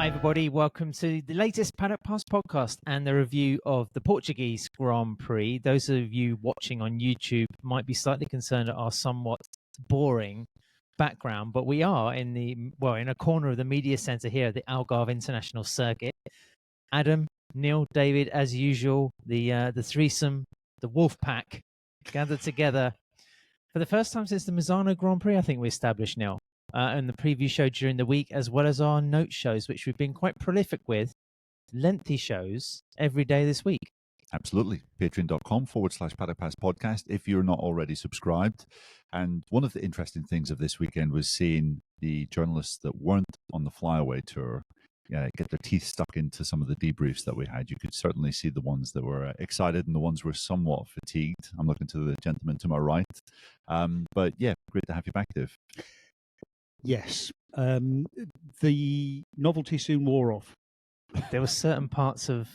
Hi everybody, welcome to the latest Paddock Pass podcast and the review of the Portuguese Grand Prix. Those of you watching on YouTube might be slightly concerned at our somewhat boring background, but we are in a corner of the media centre here at the Algarve International Circuit. Adam, Neil, David, as usual, the threesome, the wolf pack, gathered together for the first time since the Misano Grand Prix, I think we established, Neil. And the preview show during the week, as well as our note shows, which we've been quite prolific with, lengthy shows every day this week. Absolutely. Patreon.com/Paddock Pass podcast if you're not already subscribed. And one of the interesting things of this weekend was seeing the journalists that weren't on the flyaway tour get their teeth stuck into some of the debriefs that we had. You could certainly see the ones that were excited and the ones were somewhat fatigued. I'm looking to the gentleman to my right. But yeah, great to have you back, Dave. Yes. The novelty soon wore off. There were certain parts of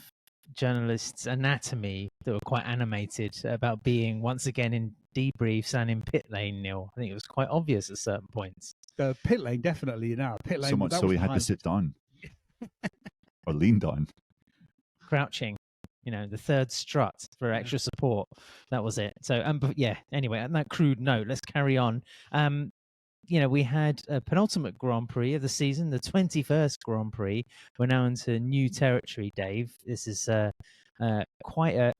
journalists' anatomy that were quite animated about being once again in debriefs and in pit lane, Neil. I think it was quite obvious at certain points. Pit lane, definitely. Pit lane. So much so we had to sit down or lean down. Crouching, the third strut for extra support. That was it. So, but yeah, anyway, on that crude note, let's carry on. We had a penultimate Grand Prix of the season, the 21st Grand Prix. We're now into new territory, Dave. This is quite a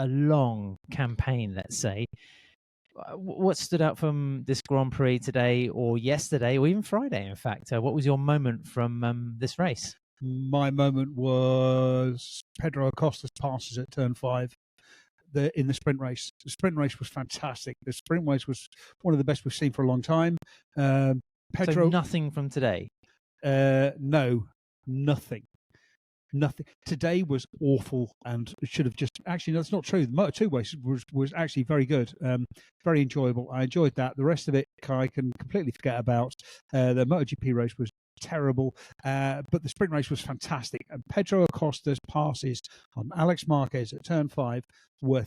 long campaign, let's say. What stood out from this Grand Prix today or yesterday or even Friday, in fact? What was your moment from this race? My moment was Pedro Acosta's passes at turn 5. In the sprint race. The sprint race was fantastic. The sprint race was one of the best we've seen for a long time. Pedro, so nothing from today? No, nothing. Today was awful and should have just... Actually, no, that's not true. The Moto2 race was actually very good. Very enjoyable. I enjoyed that. The rest of it I can completely forget about. The MotoGP race was terrible, but the sprint race was fantastic. And Pedro Acosta's passes on Alex Marquez at turn 5 were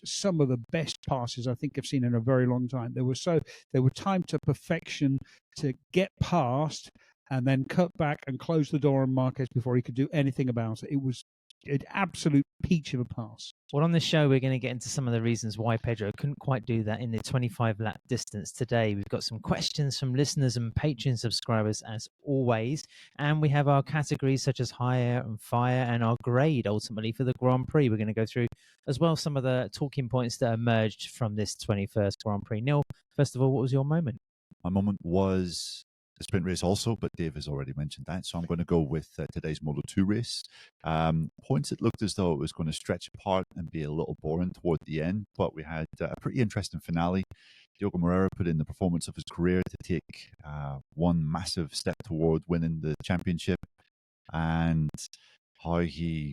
some of the best passes I think I've seen in a very long time. They were timed to perfection to get past and then cut back and close the door on Marquez before he could do anything about it. It was an absolute peach of a pass. Well, on this show, we're going to get into some of the reasons why Pedro couldn't quite do that in the 25-lap distance today. We've got some questions from listeners and Patreon subscribers, as always. And we have our categories such as hire and fire and our grade, ultimately, for the Grand Prix. We're going to go through as well some of the talking points that emerged from this 21st Grand Prix. Neil, first of all, what was your moment? My moment was the sprint race also, but Dave has already mentioned that. So I'm going to go with today's Moto2 race. Points it looked as though it was going to stretch apart and be a little boring toward the end, but we had a pretty interesting finale. Diogo Moreira put in the performance of his career to take one massive step toward winning the championship, and how he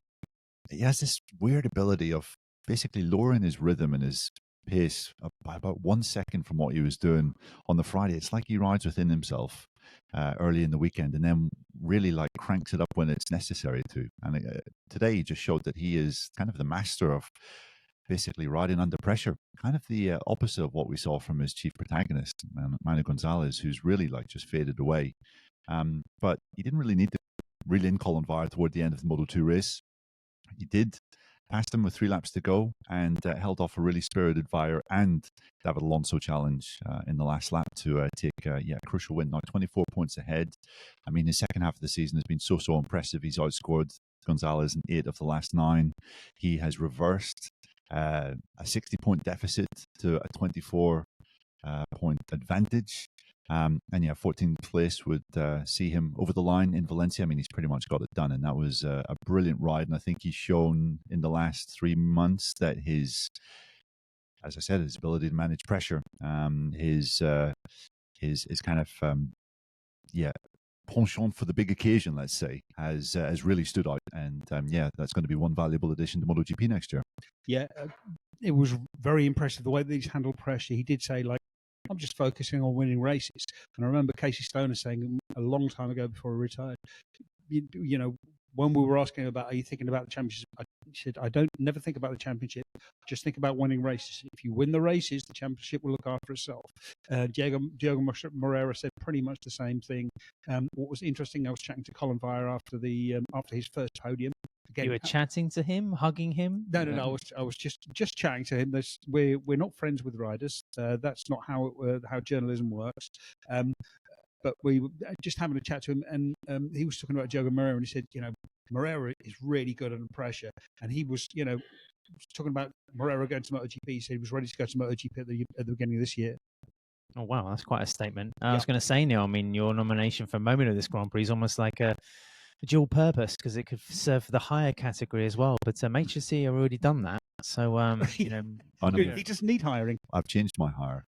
has this weird ability of basically lowering his rhythm and his pace by about 1 second from what he was doing on the Friday. It's like he rides within himself early in the weekend and then really cranks it up when it's necessary to. And today he just showed that he is kind of the master of basically riding under pressure, kind of the opposite of what we saw from his chief protagonist, Manu Gonzalez, who's really just faded away. But he didn't really need to reel in Colin Vire toward the end of the Moto2 race. He did passed him with 3 laps to go and held off a really spirited Vire and David Alonso challenge in the last lap to take a crucial win. Now 24 points ahead. I mean, his second half of the season has been so impressive. He's outscored Gonzalez in 8 of the last 9. He has reversed a 60-point deficit to a 24-point advantage. And 14th place would see him over the line in Valencia. I mean, he's pretty much got it done, and that was a brilliant ride. And I think he's shown in the last 3 months that his ability to manage pressure, his kind of penchant for the big occasion, let's say, has really stood out. And that's going to be one valuable addition to MotoGP next year. Yeah, it was very impressive the way that he's handled pressure. He did say, I'm just focusing on winning races. And I remember Casey Stoner saying a long time ago before he retired, when we were asking him about, are you thinking about the championship? He said, I don't never think about the championship. Just think about winning races. If you win the races, the championship will look after itself. Diego Moreira said pretty much the same thing. What was interesting, I was chatting to Colin Vire after his first podium. Again, you were chatting to him, hugging him? No. I was just chatting to him. We're not friends with riders. That's not how journalism works. But we were just having a chat to him, and he was talking about Diogo Moreira, and he said, Moreira is really good under pressure, and he was, talking about Moreira going to MotoGP. He said he was ready to go to MotoGP at the beginning of this year. Oh, wow, that's quite a statement. I was going to say, Neil, I mean, your nomination for Moment of this Grand Prix is almost like a dual purpose, because it could serve for the higher category as well. But HSC have already done that. So, he doesn't need hiring. I've changed my hire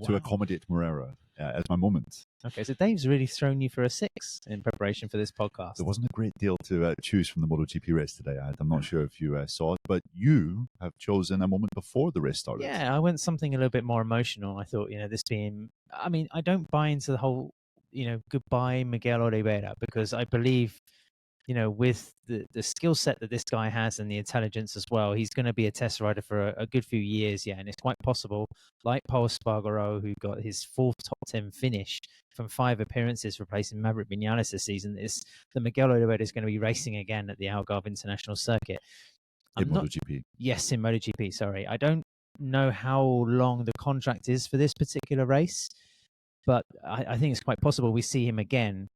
to accommodate Moreira as my moment. Okay, so Dave's really thrown you for a 6 in preparation for this podcast. There wasn't a great deal to choose from the MotoGP race today. I'm not sure if you saw it, but you have chosen a moment before the race started. Yeah, I went something a little bit more emotional. I thought, this being, I mean, I don't buy into the whole, goodbye Miguel Oliveira, because I believe, with the skill set that this guy has and the intelligence as well, he's going to be a test rider for a good few years, and it's quite possible, like Paul Espargaro, who got his 4th top 10 finish from 5 appearances, replacing Maverick Vinales this season, the Miguel Oliveira is going to be racing again at the Algarve International Circuit. In MotoGP. Yes, in MotoGP, sorry. I don't know how long the contract is for this particular race, but I think it's quite possible we see him again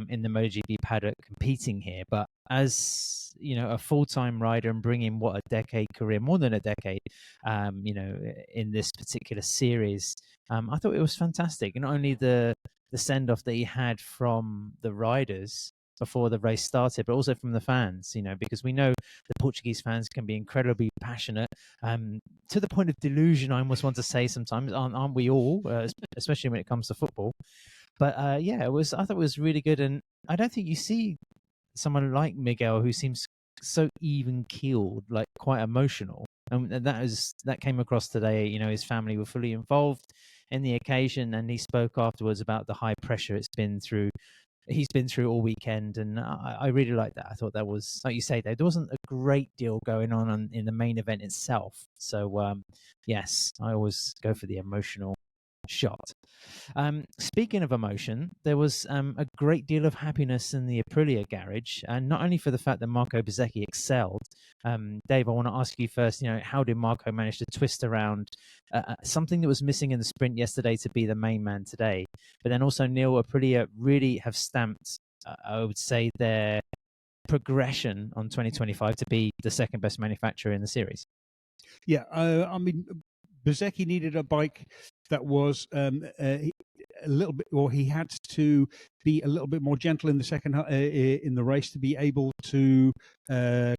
in the MotoGP paddock competing here. But as a full-time rider and bringing a decade career, more than a decade, in this particular series, I thought it was fantastic. And not only the send-off that he had from the riders before the race started, but also from the fans, because we know the Portuguese fans can be incredibly passionate, to the point of delusion, I almost want to say sometimes, aren't we all, especially when it comes to football. But I thought it was really good, and I don't think you see someone like Miguel who seems so even-keeled, like quite emotional, and that came across today. His family were fully involved in the occasion, and he spoke afterwards about the high pressure he's been through all weekend, and I really liked that. I thought that was, like you say, there wasn't a great deal going on in the main event itself. So, yes, I always go for the emotional shot. Speaking of emotion, there was a great deal of happiness in the Aprilia garage, and not only for the fact that Marco Bezzecchi excelled. Dave, I want to ask you first, how did Marco manage to twist around something that was missing in the sprint yesterday to be the main man today? But then also, Neil, Aprilia really have stamped, I would say, their progression on 2025 to be the second best manufacturer in the series. Yeah, I mean, Bezzecchi needed a bike that was a little bit, or he had to be a little bit more gentle in the second in the race to be able to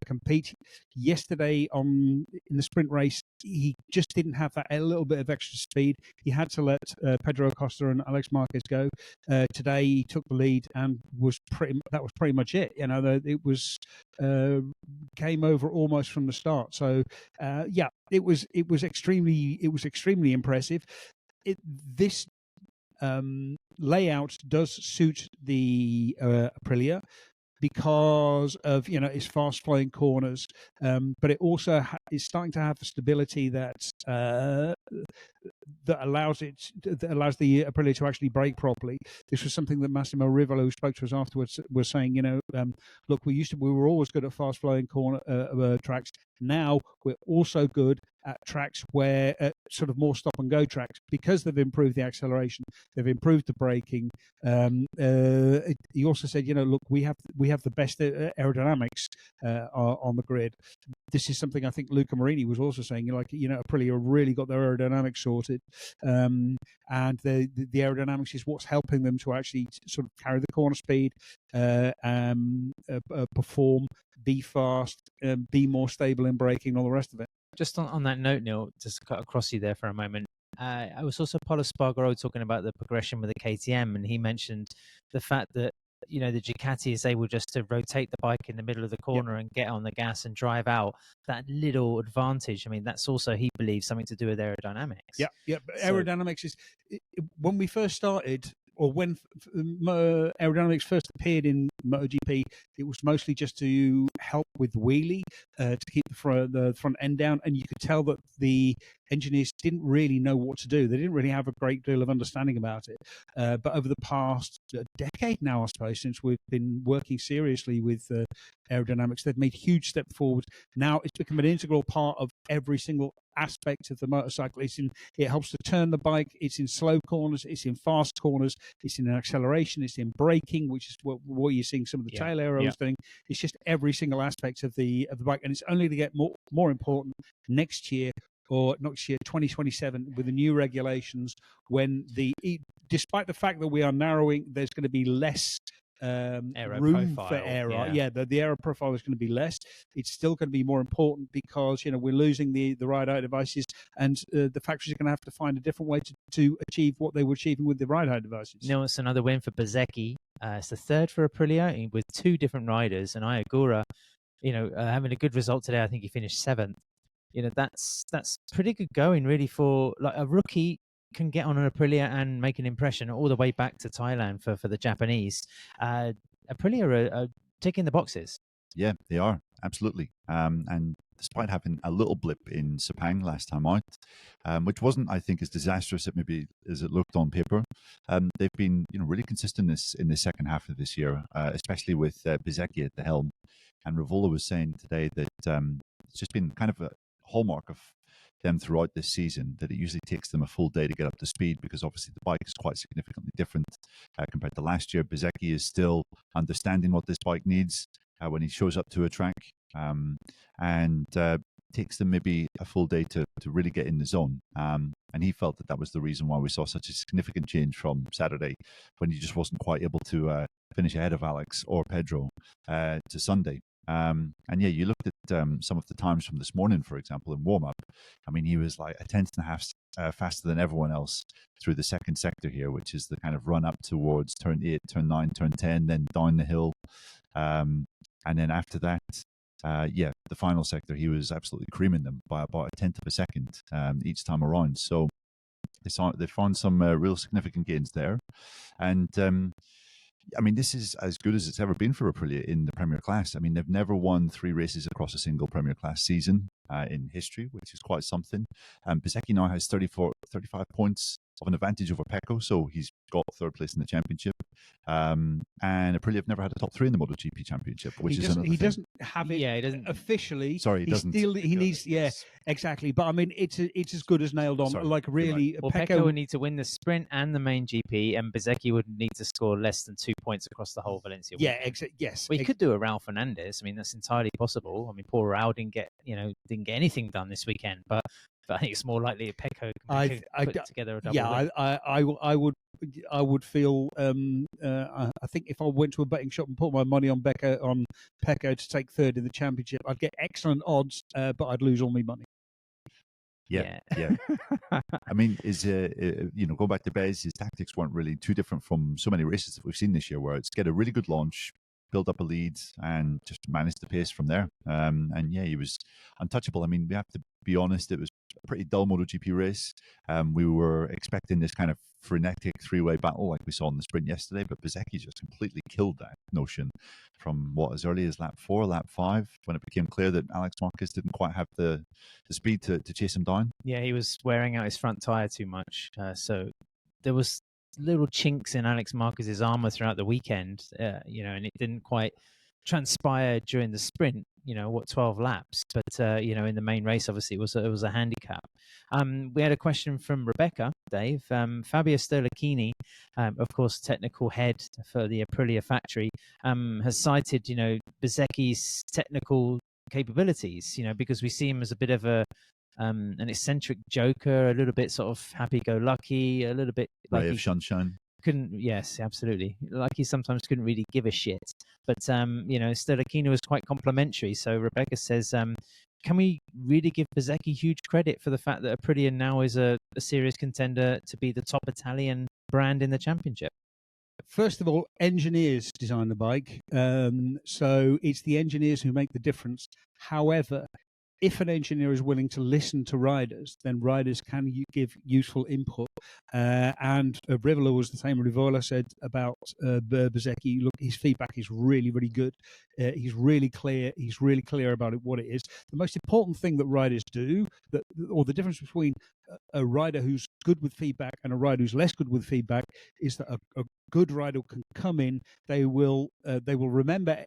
compete. Yesterday in the sprint race, he just didn't have that a little bit of extra speed. He had to let Pedro Acosta and Alex Marquez go. Today he took the lead and that was pretty much it. It was came over almost from the start. So it was extremely impressive. This layout does suit the Aprilia because of its fast flowing corners, but it also is starting to have the stability that allows the Aprilia to actually brake properly. This was something that Massimo Rivolo, who spoke to us afterwards, was saying. Look, we were always good at fast flowing corner tracks. Now we're also good at tracks where sort of more stop and go tracks, because they've improved the acceleration, they've improved the braking. He also said, look, we have the best aerodynamics on the grid. This is something I think Luca Marini was also saying, Aprilia really got their aerodynamics sorted, and the aerodynamics is what's helping them to actually sort of carry the corner speed, perform, be fast, be more stable in braking, all the rest of it. Just on that note, Neil, just cut across you there for a moment. I was also Paulo Spargaro talking about the progression with the KTM, and he mentioned the fact that the Ducati is able just to rotate the bike in the middle of the corner and get on the gas and drive out. That little advantage, I mean, that's also, he believes, something to do with aerodynamics. Yeah. Aerodynamics is, when we first started, or when aerodynamics first appeared in MotoGP, it was mostly just to help with wheelie, to keep the front end down, and you could tell that the engineers didn't really know what to do. They didn't really have a great deal of understanding about it. But over the past decade now, I suppose, since we've been working seriously with aerodynamics, they've made huge step forward. Now it's become an integral part of every single aspect of the motorcycle. It helps to turn the bike. It's in slow corners. It's in fast corners. It's in acceleration. It's in braking, which is what you're seeing some of the tail aeros doing. It's just every single aspect of the bike, and it's only to get more important next year. Or next year, 2027, with the new regulations, when despite the fact that we are narrowing, there's going to be less room profile, for error. The error profile is going to be less. It's still going to be more important because we're losing the ride-height devices, and the factories are going to have to find a different way to achieve what they were achieving with the ride-height devices. No, it's another win for Bezzecchi. It's the third for Aprilia with two different riders, and Iagura, having a good result today. I think he finished 7th. That's pretty good going, really, for like a rookie can get on an Aprilia and make an impression all the way back to Thailand for the Japanese. Aprilia are ticking the boxes. Yeah, they are, absolutely. And despite having a little blip in Sepang last time out, which wasn't, I think, as disastrous as it looked on paper, they've been really consistent in the second half of this year, especially with Bezzecchi at the helm. And Rivola was saying today that it's just been kind of a hallmark of them throughout this season, that it usually takes them a full day to get up to speed, because obviously the bike is quite significantly different compared to last year. Bezzecchi is still understanding what this bike needs when he shows up to a track, and takes them maybe a full day to really get in the zone. And he felt that was the reason why we saw such a significant change from Saturday, when he just wasn't quite able to finish ahead of Alex or Pedro, to Sunday. And yeah, you looked at some of the times from this morning, for example, in warm-up. I mean, he was like a tenth and a half faster than everyone else through the second sector here, which is the kind of run up towards turn 8, turn 9, turn 10, then down the hill. And then after that, the final sector, he was absolutely creaming them by about a tenth of a second each time around. So they found some real significant gains there. And I mean, this is as good as it's ever been for Aprilia in the Premier Class. I mean, they've never won 3 races across a single Premier Class season in history, which is quite something. Bezzecchi now has 35 points of an advantage over Pecco, so he's got 3rd place in the championship. And Aprilia have never had a top 3 in the MotoGP championship, which is another thing. He doesn't have it. Yeah, he doesn't officially. Sorry, he doesn't. He needs. Yeah, exactly. But I mean, it's as good as nailed on. Sorry, like really, well, Pecco would need to win the sprint and the main GP, and Bezzecchi would need to score less than 2 points across the whole Valencia. Yeah, yes. Well, he could do a Raul Fernandez. I mean, that's entirely possible. I mean, poor Raul didn't get anything done this weekend, but I think it's more likely Pecco can put together a double. Yeah, I would feel. I think if I went to a betting shop and put my money on Pecco to take 3rd in the championship, I'd get excellent odds, but I'd lose all my money. Yeah. I mean, go back to Bez, his tactics weren't really too different from so many races that we've seen this year, where it's get a really good launch, build up a lead, and just manage the pace from there. And yeah, he was untouchable. I mean, we have to be honest, it was a pretty dull MotoGP race. We were expecting this kind of frenetic 3-way battle like we saw in the sprint yesterday, but Bezzecchi just completely killed that notion from as early as lap 4, lap 5, when it became clear that Alex Marquez didn't quite have the speed to chase him down. Yeah, he was wearing out his front tyre too much. So there was little chinks in Alex Marquez's armour throughout the weekend, and it didn't quite transpire during the sprint. 12 laps, but in the main race, obviously it was a handicap. We had a question from Rebecca, Dave. Fabio Sterlachini, of course, technical head for the Aprilia factory, has cited Bezzecchi's technical capabilities. Because we see him as a bit of an eccentric joker, a little bit sort of happy-go-lucky, a little bit ray of sunshine. Yes, absolutely. Like he sometimes couldn't really give a shit. But, Sterlachini was quite complimentary. So Rebecca says, can we really give Bezzecchi huge credit for the fact that Aprilia now is a serious contender to be the top Italian brand in the championship? First of all, engineers design the bike. So it's the engineers who make the difference. However, if an engineer is willing to listen to riders, then riders can give useful input. And Rivola was the same. Rivola said about Bezzecchi, look, his feedback is really, really good. He's really clear. He's really clear about what it is. The most important thing that riders do, or the difference between a rider who's good with feedback and a rider who's less good with feedback, is that a good rider can come in. They will remember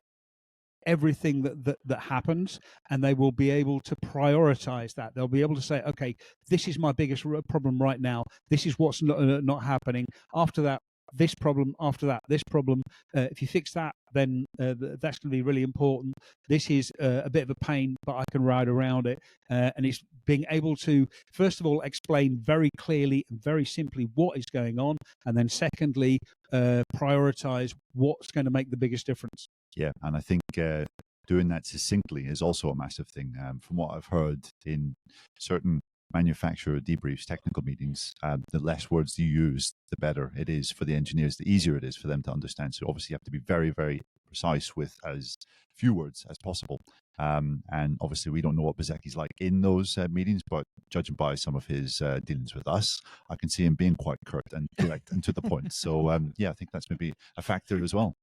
everything that happens, and they will be able to prioritize that. They'll be able to say, okay, this is my biggest problem right now. This is what's not happening. After that, this problem. After that, this problem. If you fix that, then that's going to be really important. This is a bit of a pain, but I can ride around it. And it's being able to, first of all, explain very clearly and very simply what is going on, and then secondly, prioritize what's going to make the biggest difference. Yeah, and I think doing that succinctly is also a massive thing. From what I've heard in certain manufacturer debriefs, technical meetings, the less words you use, the better it is for the engineers, the easier it is for them to understand. So obviously you have to be very, very precise with as few words as possible. And obviously we don't know what Bezzecchi's like in those meetings, but judging by some of his dealings with us, I can see him being quite curt and direct and to the point. So yeah, I think that's maybe a factor as well.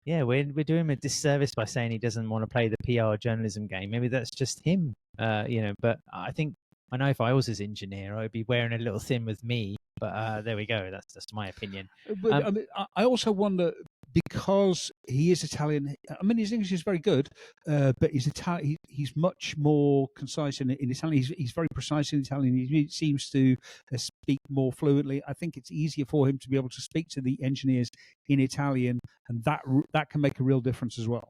Yeah, we're doing him a disservice by saying he doesn't want to play the PR journalism game. Maybe that's just him, But I know if I was his engineer, I'd be wearing a little thin with me. But there we go. That's just my opinion. But I mean, I also wonder, because he is Italian. I mean, his English is very good, but he's much more concise in Italian. He's very precise in Italian. He seems to speak more fluently. I think it's easier for him to be able to speak to the engineers in Italian, and that can make a real difference as well.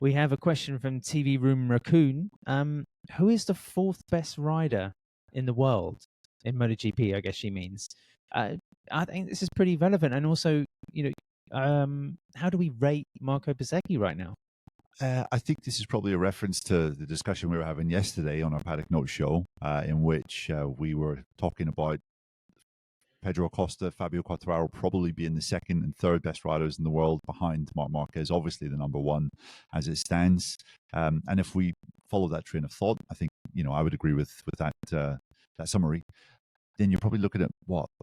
We have a question from TV Room Raccoon. Who is the fourth best rider in the world in MotoGP? I guess she means. I think this is pretty relevant, and also, how do we rate Marco Bezzecchi right now? I think this is probably a reference to the discussion we were having yesterday on our Paddock Note show, in which we were talking about Pedro Acosta, Fabio Quartararo probably being the second and third best riders in the world behind Marc Marquez, obviously the number one as it stands. And if we follow that train of thought, I think, I would agree with that summary. Then you're probably looking at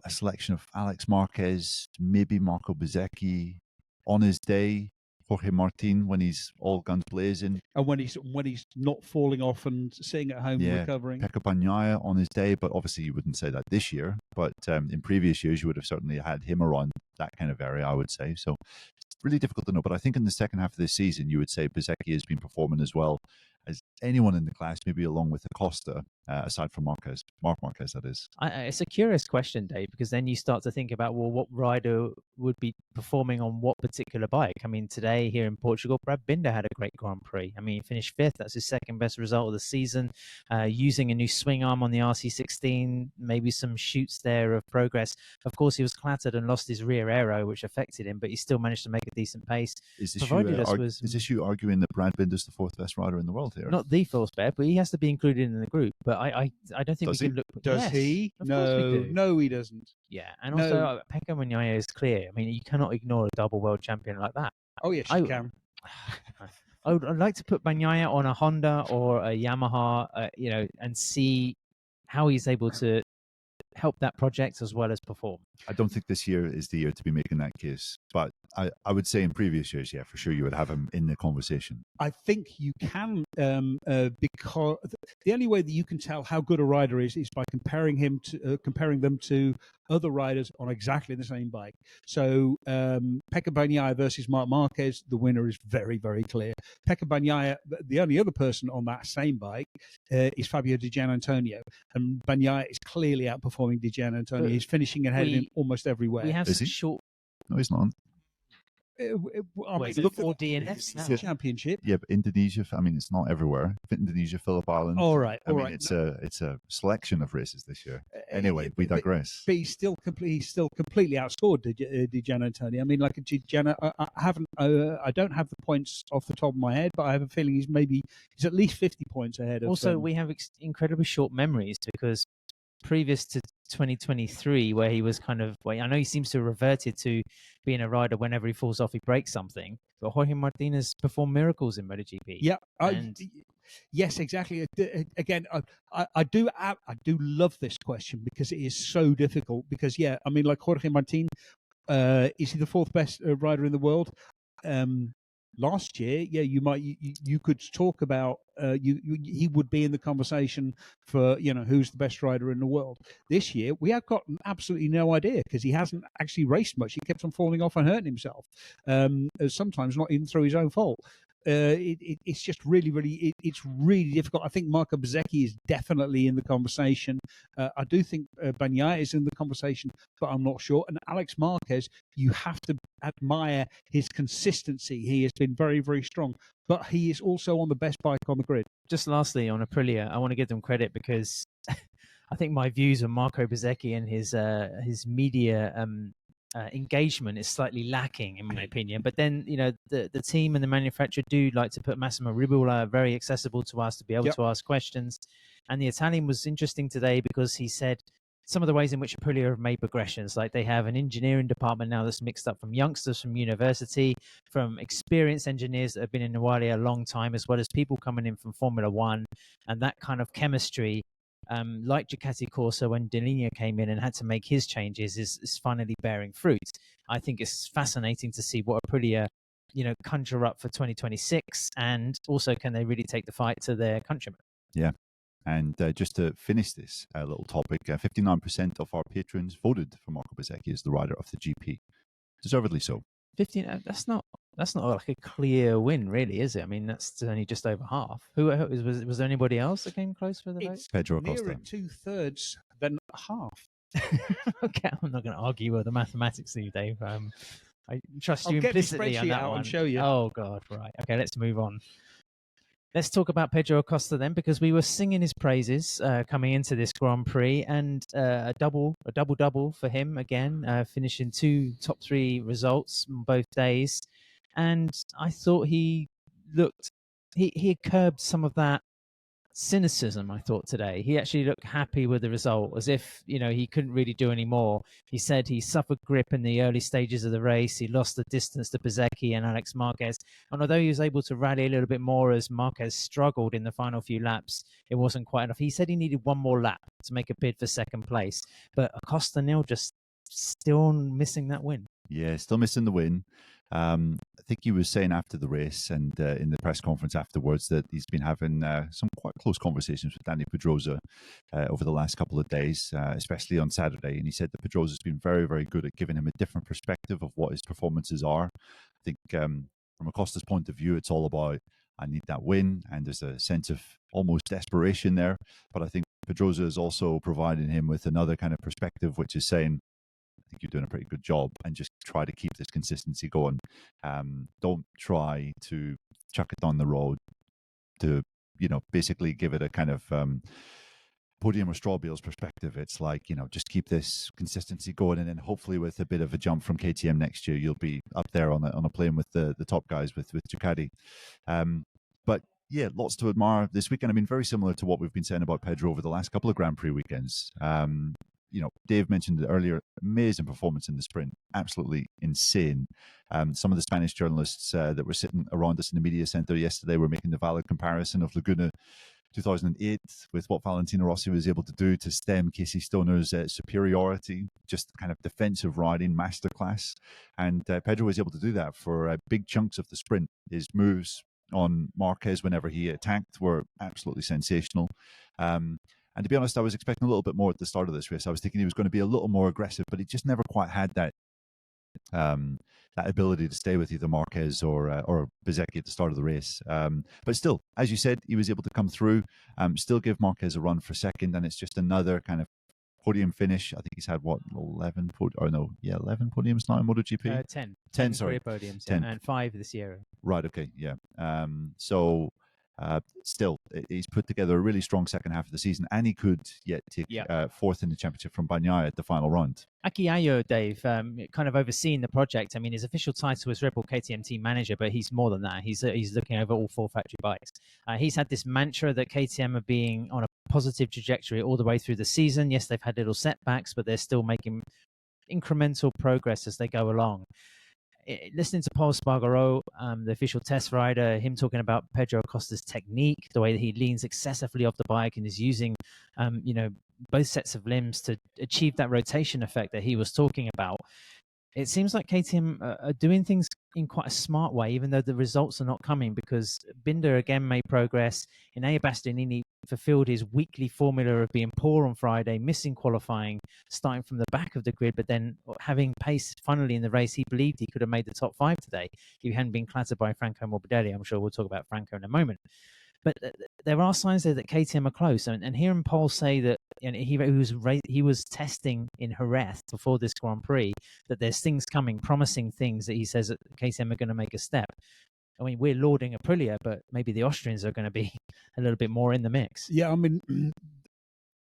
a selection of Alex Marquez, maybe Marco Bezzecchi on his day, Jorge Martin when he's all guns blazing, and when he's not falling off and sitting at home recovering. Pecco Bagnaia on his day, but obviously you wouldn't say that this year. But in previous years, you would have certainly had him around that kind of area, I would say. So it's really difficult to know. But I think in the second half of this season, you would say Bezzecchi has been performing as well as anyone in the class, maybe along with Acosta, aside from Marc Marquez, that is. It's a curious question, Dave, because then you start to think about, what rider would be performing on what particular bike? I mean, today here in Portugal, Brad Binder had a great Grand Prix. I mean, he finished fifth. That's his second best result of the season, using a new swing arm on the RC16, maybe some shoots there of progress. Of course, he was clattered and lost his rear aero, which affected him, but he still managed to make a decent pace. Is this you arguing that Brad Binder's the fourth best rider in the world here? Not the fourth best, but he has to be included in the group. But I don't think Does we he? can look. Does yes, he? Of course we do. No, he doesn't. Yeah, and also Pecco Bagnaia is clear. I mean, you cannot ignore a double world champion like that. Oh yes, you can. I'd like to put Bagnaia on a Honda or a Yamaha, and see how he's able to help that project as well as perform. I don't think this year is the year to be making that case, but I would say in previous years, yeah, for sure you would have him in the conversation. I think you can, because the only way that you can tell how good a rider is by comparing them to other riders on exactly the same bike. So Pecco Bagnaia versus Marc Marquez, the winner is very, very clear. Pecco Bagnaia, the only other person on that same bike is Fabio Di Giannantonio, and Bagnaia is clearly outperforming Di Giannantonio. He's finishing ahead of him almost everywhere. We have Is he? short. No, he's not. Look at DNFs now. Championship. Yeah, but Indonesia. I mean, it's not everywhere. Indonesia, Phillip Island. All right. It's a selection of races this year. Anyway, we digress. But he's still completely outscored Di Giannantonio. I mean, like Di Giannantonio, I don't have the points off the top of my head, but I have a feeling he's at least 50 points ahead of. Also, we have incredibly short memories because previous to 2023, where he was kind of, well, I know he seems to have reverted to being a rider whenever he falls off, he breaks something. But Jorge Martinez performed miracles in MotoGP. Yeah, And yes, exactly. Again, I do love this question because it is so difficult. Because I mean, like Jorge Martin, is he the fourth best rider in the world? Last year, you could talk about he would be in the conversation for who's the best rider in the world. This year, we have got absolutely no idea because he hasn't actually raced much. He kept on falling off and hurting himself, sometimes not even through his own fault. It's just really, it's really difficult. I think Marco Bezzecchi is definitely in the conversation. I do think Bagnaia is in the conversation, but I'm not sure. And Alex Marquez, you have to admire his consistency. He has been very, very strong, but he is also on the best bike on the grid. Just lastly, on Aprilia, I want to give them credit because I think my views on Marco Bezzecchi and his media engagement is slightly lacking, in my opinion. But then, the team and the manufacturer do like to put Massimo Ribola very accessible to us to be able to ask questions. And the Italian was interesting today because he said some of the ways in which Aprilia have made progressions. Like they have an engineering department now that's mixed up from youngsters from university, from experienced engineers that have been in Nawali a long time, as well as people coming in from Formula One, and that kind of chemistry. Like Ducati Corsa, when Delinia came in and had to make his changes, is finally bearing fruit. I think it's fascinating to see what Aprilia, conjure up for 2026, and also can they really take the fight to their countrymen? Yeah. And just to finish this little topic, 59% of our patrons voted for Marco Bezzecchi as the rider of the GP. Deservedly so. 15. That's not like a clear win, really, is it? I mean, that's only just over half. Was there anybody else that came close for the vote? Pedro Acosta. Nearer 2/3 than half. Okay, I'm not going to argue with the mathematics with you, Dave. I trust you I'll implicitly get on the that spreadsheet out one. and show you. Oh God, right. Okay, let's move on. Let's talk about Pedro Acosta then, because we were singing his praises coming into this Grand Prix, and a double for him again, finishing 2 top 3 results on both days. And I thought he had curbed some of that cynicism, I thought, today. He actually looked happy with the result, as if, he couldn't really do any more. He said he suffered grip in the early stages of the race. He lost the distance to Bezzecchi and Alex Marquez. And although he was able to rally a little bit more as Marquez struggled in the final few laps, it wasn't quite enough. He said he needed one more lap to make a bid for second place. But Acosta Nil just still missing that win. Yeah, still missing the win. I think he was saying after the race and in the press conference afterwards that he's been having some quite close conversations with Danny Pedrosa over the last couple of days, especially on Saturday. And he said that Pedrosa's been very, very good at giving him a different perspective of what his performances are. I think from Acosta's point of view, it's all about, I need that win. And there's a sense of almost desperation there. But I think Pedrosa is also providing him with another kind of perspective, which is saying, I think you're doing a pretty good job, and just try to keep this consistency going. Don't try to chuck it down the road to, basically give it a kind of podium or straw bales perspective. It's like, just keep this consistency going, and then hopefully with a bit of a jump from KTM next year, you'll be up there on a plane with the top guys with Ducati. But yeah, lots to admire this weekend. I mean, very similar to what we've been saying about Pedro over the last couple of Grand Prix weekends. Dave mentioned it earlier, amazing performance in the sprint, absolutely insane. Some of the Spanish journalists that were sitting around us in the media center yesterday were making the valid comparison of Laguna 2008 with what Valentino Rossi was able to do to stem Casey Stoner's superiority, just kind of defensive riding masterclass. And Pedro was able to do that for big chunks of the sprint. His moves on Marquez whenever he attacked were absolutely sensational. And to be honest, I was expecting a little bit more at the start of this race. I was thinking he was going to be a little more aggressive, but he just never quite had that that ability to stay with either Marquez or Bezzecchi at the start of the race. But still, as you said, he was able to come through, still give Marquez a run for second, and it's just another kind of podium finish. I think he's had 11 podiums now in MotoGP. 10 sorry, podiums, 10. and 5 this year. Right. Okay. Yeah. Still, he's put together a really strong second half of the season, and he could yet take fourth in the championship from Bagnaia at the final round. Aki Ayo, Dave, kind of overseeing the project. I mean, his official title is Red Bull KTM team manager, but he's more than that. He's looking over all 4 factory bikes. He's had this mantra that KTM are being on a positive trajectory all the way through the season. Yes, they've had little setbacks, but they're still making incremental progress as they go along. Listening to Paul Spargaro, the official test rider, him talking about Pedro Acosta's technique, the way that he leans excessively off the bike and is using, both sets of limbs to achieve that rotation effect that he was talking about. It seems like KTM are doing things in quite a smart way, even though the results are not coming, because Binder again made progress. Enea Bastianini fulfilled his weekly formula of being poor on Friday, missing qualifying, starting from the back of the grid, but then having pace finally in the race. He believed he could have made the top 5 today if he hadn't been clattered by Franco Morbidelli. I'm sure we'll talk about Franco in a moment. But there are signs there that KTM are close. And hearing Paul say that he was testing in Jerez before this Grand Prix, that there's things coming, promising things that he says that KTM are going to make a step. I mean, we're lauding Aprilia, but maybe the Austrians are going to be a little bit more in the mix. Yeah, I mean,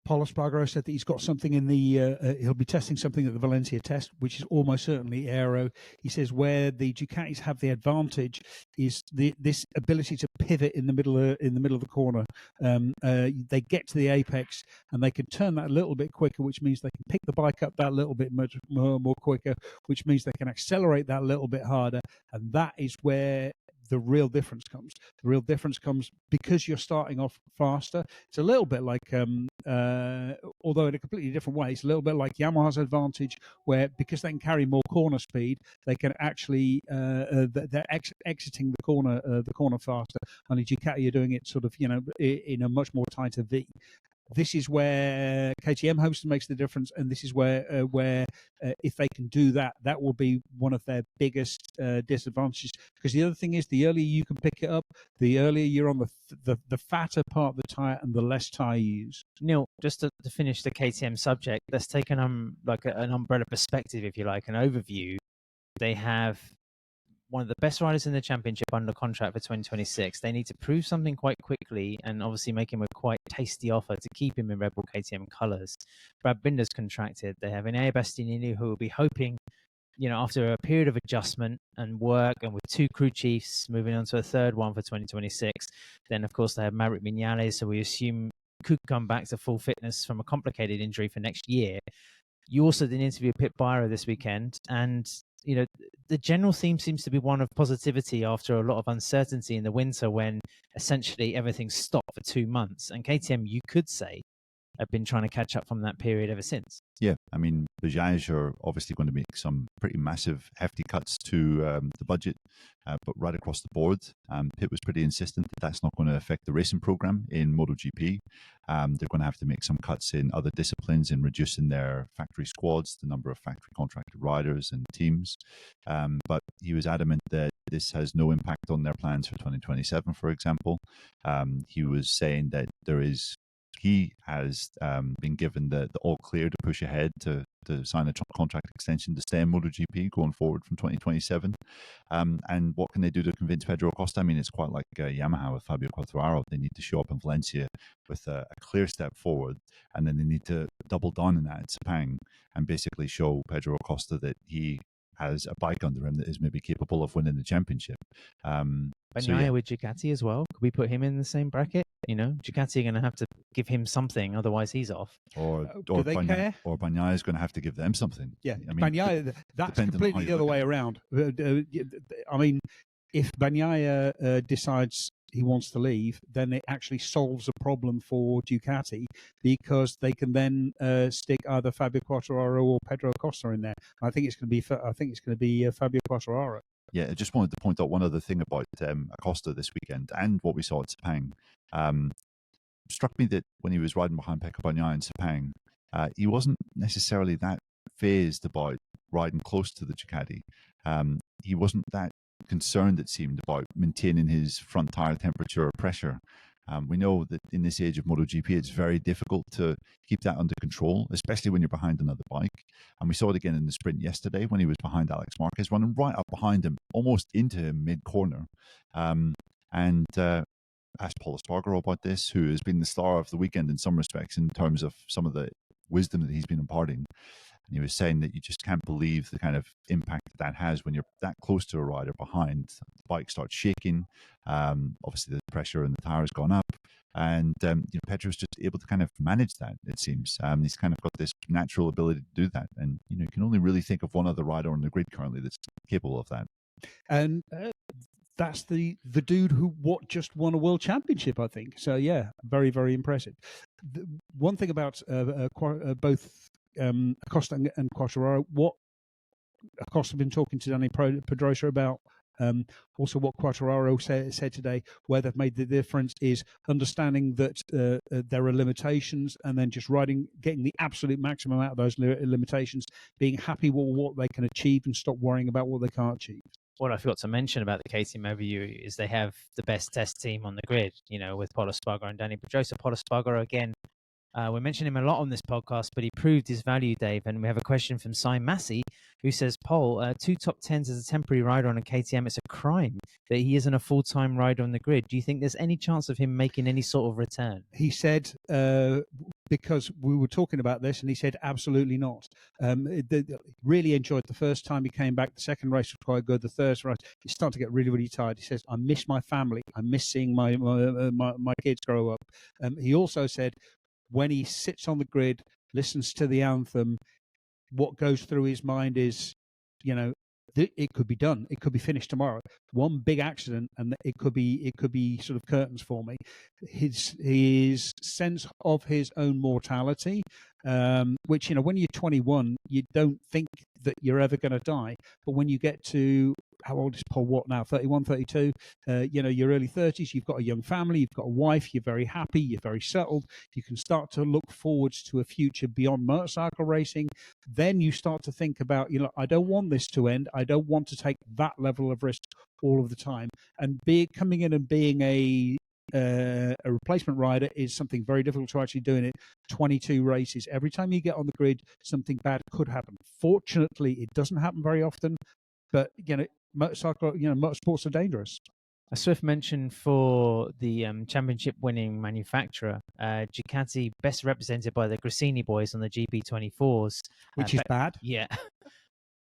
Paulo Spargaro said that he's got something in the, he'll be testing something at the Valencia test, which is almost certainly aero. He says where the Ducatis have the advantage is this ability to pivot in the middle of the corner. They get to the apex and they can turn that a little bit quicker, which means they can pick the bike up that little bit much more quicker, which means they can accelerate that a little bit harder. And that is where the real difference comes. The real difference comes because you're starting off faster. It's a little bit like, although in a completely different way, it's a little bit like Yamaha's advantage, where because they can carry more corner speed, they can actually they're exiting the corner faster. And Ducati are doing it sort of in a much more tighter V. This is where KTM hopes to make the difference, and this is where if they can do that, that will be one of their biggest disadvantages. Because the other thing is, the earlier you can pick it up, the earlier you're on the fatter part of the tyre and the less tyre you use. Neil, just to finish the KTM subject, let's take an umbrella perspective, if you like, an overview. They have one of the best riders in the championship under contract for 2026. They need to prove something quite quickly and obviously make him a quite tasty offer to keep him in Red Bull KTM colours. Brad Binder's contracted. They have Enea Bastianini, who will be hoping, after a period of adjustment and work, and with 2 crew chiefs moving on to a third one for 2026. Then, of course, they have Maverick Viñales, who we assume could come back to full fitness from a complicated injury for next year. You also did interview Pit Byro this weekend, and the general theme seems to be one of positivity after a lot of uncertainty in the winter, when essentially everything stopped for 2 months. And KTM, you could say, have been trying to catch up from that period ever since. Yeah, I mean, Bajaj are obviously going to make some pretty massive, hefty cuts to the budget, but right across the board, Pitt was pretty insistent that that's not going to affect the racing program in MotoGP. They're going to have to make some cuts in other disciplines in reducing their factory squads, the number of factory contracted riders and teams. But he was adamant that this has no impact on their plans for 2027, for example. He was saying that he has been given the all clear to push ahead to sign a contract extension to stay in MotoGP going forward from 2027. And what can they do to convince Pedro Acosta? I mean, it's quite like Yamaha with Fabio Quartararo. They need to show up in Valencia with a clear step forward, and then they need to double down on that at Sepang and basically show Pedro Acosta that he has a bike under him that is maybe capable of winning the championship. Bagnaia with Ducati as well. Could we put him in the same bracket? Ducati are going to have to give him something, otherwise he's off. Do they care? Or Bagnaia is going to have to give them something. Yeah, I mean, Bagnaia, that's completely the other way around. I mean, if Bagnaia decides he wants to leave, then it actually solves a problem for Ducati, because they can then stick either Fabio Quartararo or Pedro Acosta in there. I think it's going to be Fabio Quartararo. Yeah, I just wanted to point out one other thing about Acosta this weekend and what we saw at Sepang. Struck me that when he was riding behind Pecco Bagnaia in Sepang, he wasn't necessarily that phased about riding close to the Ducati. He wasn't that concerned, it seemed, about maintaining his front tire temperature or pressure. We know that in this age of MotoGP, it's very difficult to keep that under control, especially when you're behind another bike. And we saw it again in the sprint yesterday when he was behind Alex Marquez, running right up behind him, almost into him mid-corner. Asked Paul Spargaro about this, who has been the star of the weekend in some respects in terms of some of the wisdom that he's been imparting. And he was saying that you just can't believe the kind of impact that has when you're that close to a rider behind. The bike starts shaking. Obviously, the pressure in the tire has gone up. And Pedro's just able to kind of manage that. It seems he's kind of got this natural ability to do that, and you can only really think of one other rider on the grid currently that's capable of that. And that's the dude who just won a world championship, I think. So yeah, very, very impressive. One thing about both Acosta and Quartararo, what Acosta have been talking to Danny Pedrosa about. Also, what Quartararo said today, where they've made the difference, is understanding that there are limitations, and then just getting the absolute maximum out of those limitations, being happy with what they can achieve, and stop worrying about what they can't achieve. What I forgot to mention about the KTM overview is they have the best test team on the grid, with Pol Espargaro and Danny Pedrosa. Pol Espargaro, again, we mention him a lot on this podcast, but he proved his value, Dave. And we have a question from Cy Massey, who says, Pol, 2 top 10s as a temporary rider on a KTM, it's a crime that he isn't a full-time rider on the grid. Do you think there's any chance of him making any sort of return? He said, because we were talking about this, and he said, absolutely not. Really enjoyed the first time he came back. The second race was quite good. The third race, he started to get really, really tired. He says, I miss my family. I miss seeing my kids grow up. He also said, when he sits on the grid, listens to the anthem, what goes through his mind is, it could be done. It could be finished tomorrow. One big accident, and it could be sort of curtains for me. His sense of his own mortality, which when you're 21, you don't think that you're ever going to die. But when you get to, how old is Pol What now? 31, 32. Your early 30s. You've got a young family. You've got a wife. You're very happy. You're very settled. You can start to look forwards to a future beyond motorcycle racing. Then you start to think about, I don't want this to end. I don't want to take that level of risk all of the time. And coming in and being a replacement rider is something very difficult to actually do in it. 22 races. Every time you get on the grid, something bad could happen. Fortunately, it doesn't happen very often. But motorsports are dangerous. A swift mention for the championship-winning manufacturer, Ducati, best represented by the Grassini boys on the GP24s, which is bad. Yeah.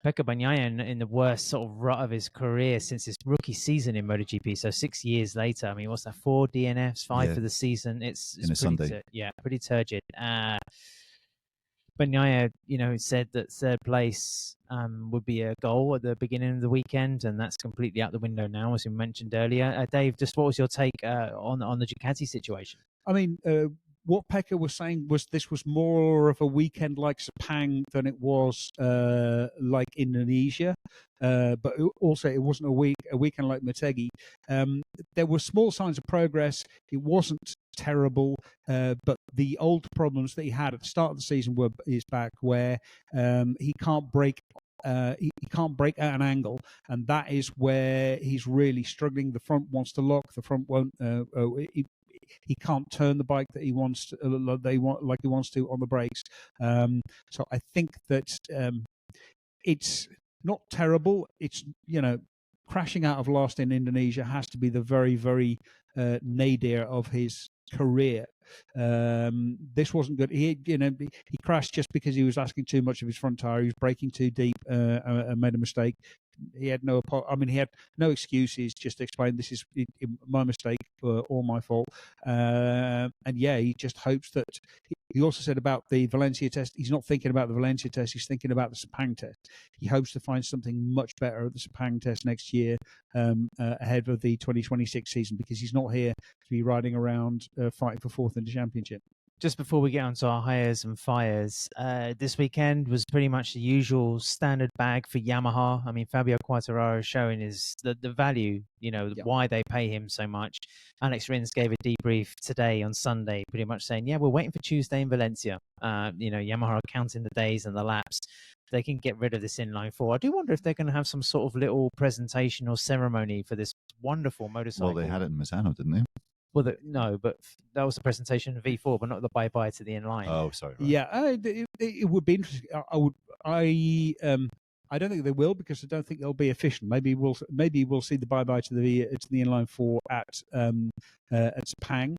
Pecco Bagnaia in the worst sort of rut of his career since his rookie season in MotoGP. So 6 years later, I mean, what's that? 4 DNFs, 5 for the season. It's pretty turgid. Bagnaia, said that third place would be a goal at the beginning of the weekend, and that's completely out the window now, as we mentioned earlier. Dave, just what was your take on the Ducati situation? I mean, what Pecco was saying was this was more of a weekend like Sepang than it was like Indonesia, but also it wasn't a weekend like Motegi. There were small signs of progress. It wasn't terrible, but the old problems that he had at the start of the season is back, where he can't break. He can't break at an angle, and that is where he's really struggling. The front wants to lock, the front won't. He can't turn the bike that he wants to, like he wants to on the brakes. So I think that it's not terrible. It's crashing out of last in Indonesia has to be the very, very nadir of his career. This wasn't good. He crashed just because he was asking too much of his front tire. He was braking too deep and made a mistake. He had no excuses. Just explained, this is my mistake or my fault. And yeah, he just hopes that. He also said about the Valencia test, he's not thinking about the Valencia test, he's thinking about the Sepang test. He hopes to find something much better at the Sepang test next year, ahead of the 2026 season, because he's not here to be riding around fighting for fourth in the championship. Just before we get on to our hires and fires, this weekend was pretty much the usual standard bag for Yamaha. I mean, Fabio Quartararo showing the value, why they pay him so much. Alex Rins gave a debrief today on Sunday, pretty much saying, yeah, we're waiting for Tuesday in Valencia. Yamaha are counting the days and the laps. They can get rid of this inline four. I do wonder if they're going to have some sort of little presentation or ceremony for this wonderful motorcycle. Well, they had it in Misano, didn't they? Well, no, but that was the presentation of V4, but not the bye-bye to the inline. Oh, sorry. Right. Yeah, it would be interesting. I don't think they will, because I don't think they'll be efficient. Maybe we'll see the bye-bye to the inline four at Sepang.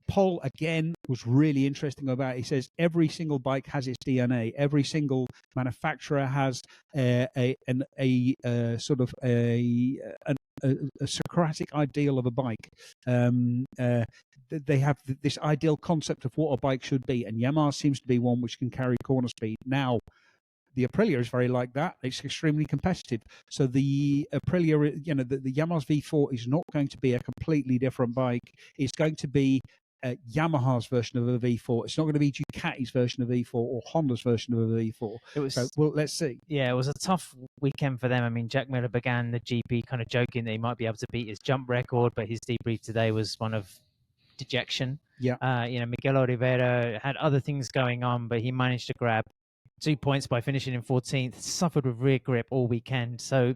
Pol again was really interesting about it. He says every single bike has its DNA. Every single manufacturer has an a Socratic ideal of a bike. They have this ideal concept of what a bike should be, and Yamaha seems to be one which can carry corner speed. Now, the Aprilia is very like that. It's extremely competitive. So the Aprilia, the Yamaha's V4 is not going to be a completely different bike. It's going to be Yamaha's version of a V4. It's not going to be Ducati's version of V4 or Honda's version of a V4. Well, let's see. Yeah, it was a tough weekend for them. I mean, Jack Miller began the GP kind of joking that he might be able to beat his jump record, but his debrief today was one of dejection. Yeah. Miguel Oliveira had other things going on, but he managed to grab 2 points by finishing in 14th, suffered with rear grip all weekend. So,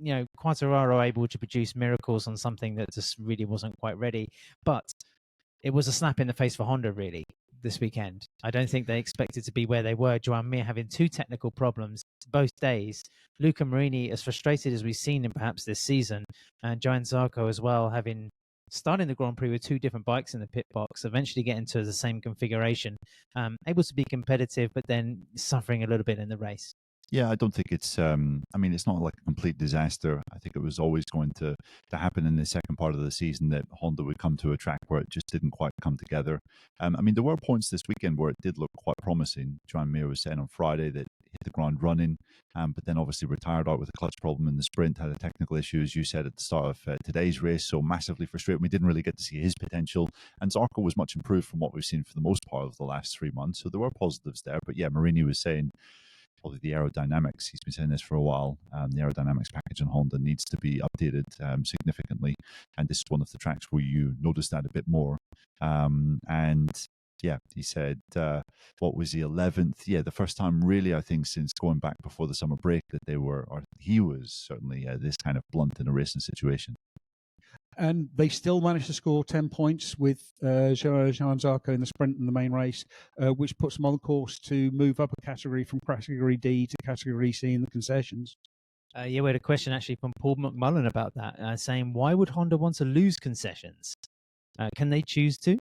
Quartararo able to produce miracles on something that just really wasn't quite ready. But it was a slap in the face for Honda, really, this weekend. I don't think they expected to be where they were. Joan Mir having 2 technical problems both days. Luca Marini, as frustrated as we've seen him perhaps this season, and Johan Zarco as well, starting the Grand Prix with 2 different bikes in the pit box, eventually getting to the same configuration, able to be competitive, but then suffering a little bit in the race. Yeah, I don't think it's. It's not like a complete disaster. I think it was always going to happen in the second part of the season that Honda would come to a track where it just didn't quite come together. There were points this weekend where it did look quite promising. Joan Mir was saying on Friday that hit the ground running, but then obviously retired out with a clutch problem in the sprint, had a technical issue, as you said at the start of today's race, so massively frustrated. We didn't really get to see his potential, and Zarco was much improved from what we've seen for the most part of the last 3 months, so there were positives there. But yeah, Marini was saying probably the aerodynamics, he's been saying this for a while, the aerodynamics package on Honda needs to be updated significantly, and this is one of the tracks where you notice that a bit more. Yeah, he said, what was the 11th? Yeah, the first time really, I think, since going back before the summer break that he was certainly this kind of blunt in a racing situation. And they still managed to score 10 points with Johan Zarco in the sprint in the main race, which puts them on course to move up a category from category D to category C in the concessions. We had a question actually from Paul McMullen about that, saying, why would Honda want to lose concessions? Can they choose to?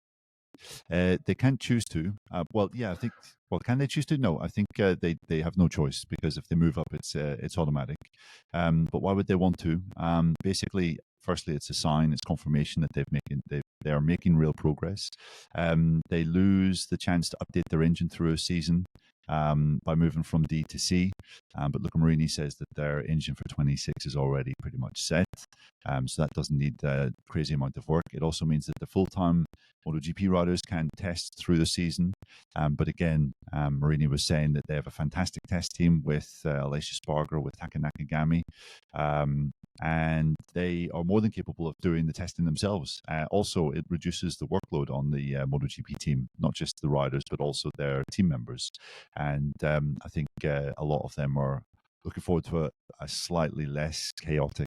They can't choose to. Can they choose to? No, I think they have no choice, because if they move up, it's automatic. But why would they want to? Basically, firstly, it's a sign, it's confirmation that they are making real progress. They lose the chance to update their engine through a season by moving from D to C. But Luca Marini says that their engine for 26 is already pretty much set. So that doesn't need a crazy amount of work. It also means that the full-time MotoGP riders can test through the season. But again, Marini was saying that they have a fantastic test team with Alessia Sparger, with Taka Nakagami. And they are more than capable of doing the testing themselves. Also, it reduces the workload on the MotoGP team, not just the riders, but also their team members. And I think a lot of them are looking forward to a slightly less chaotic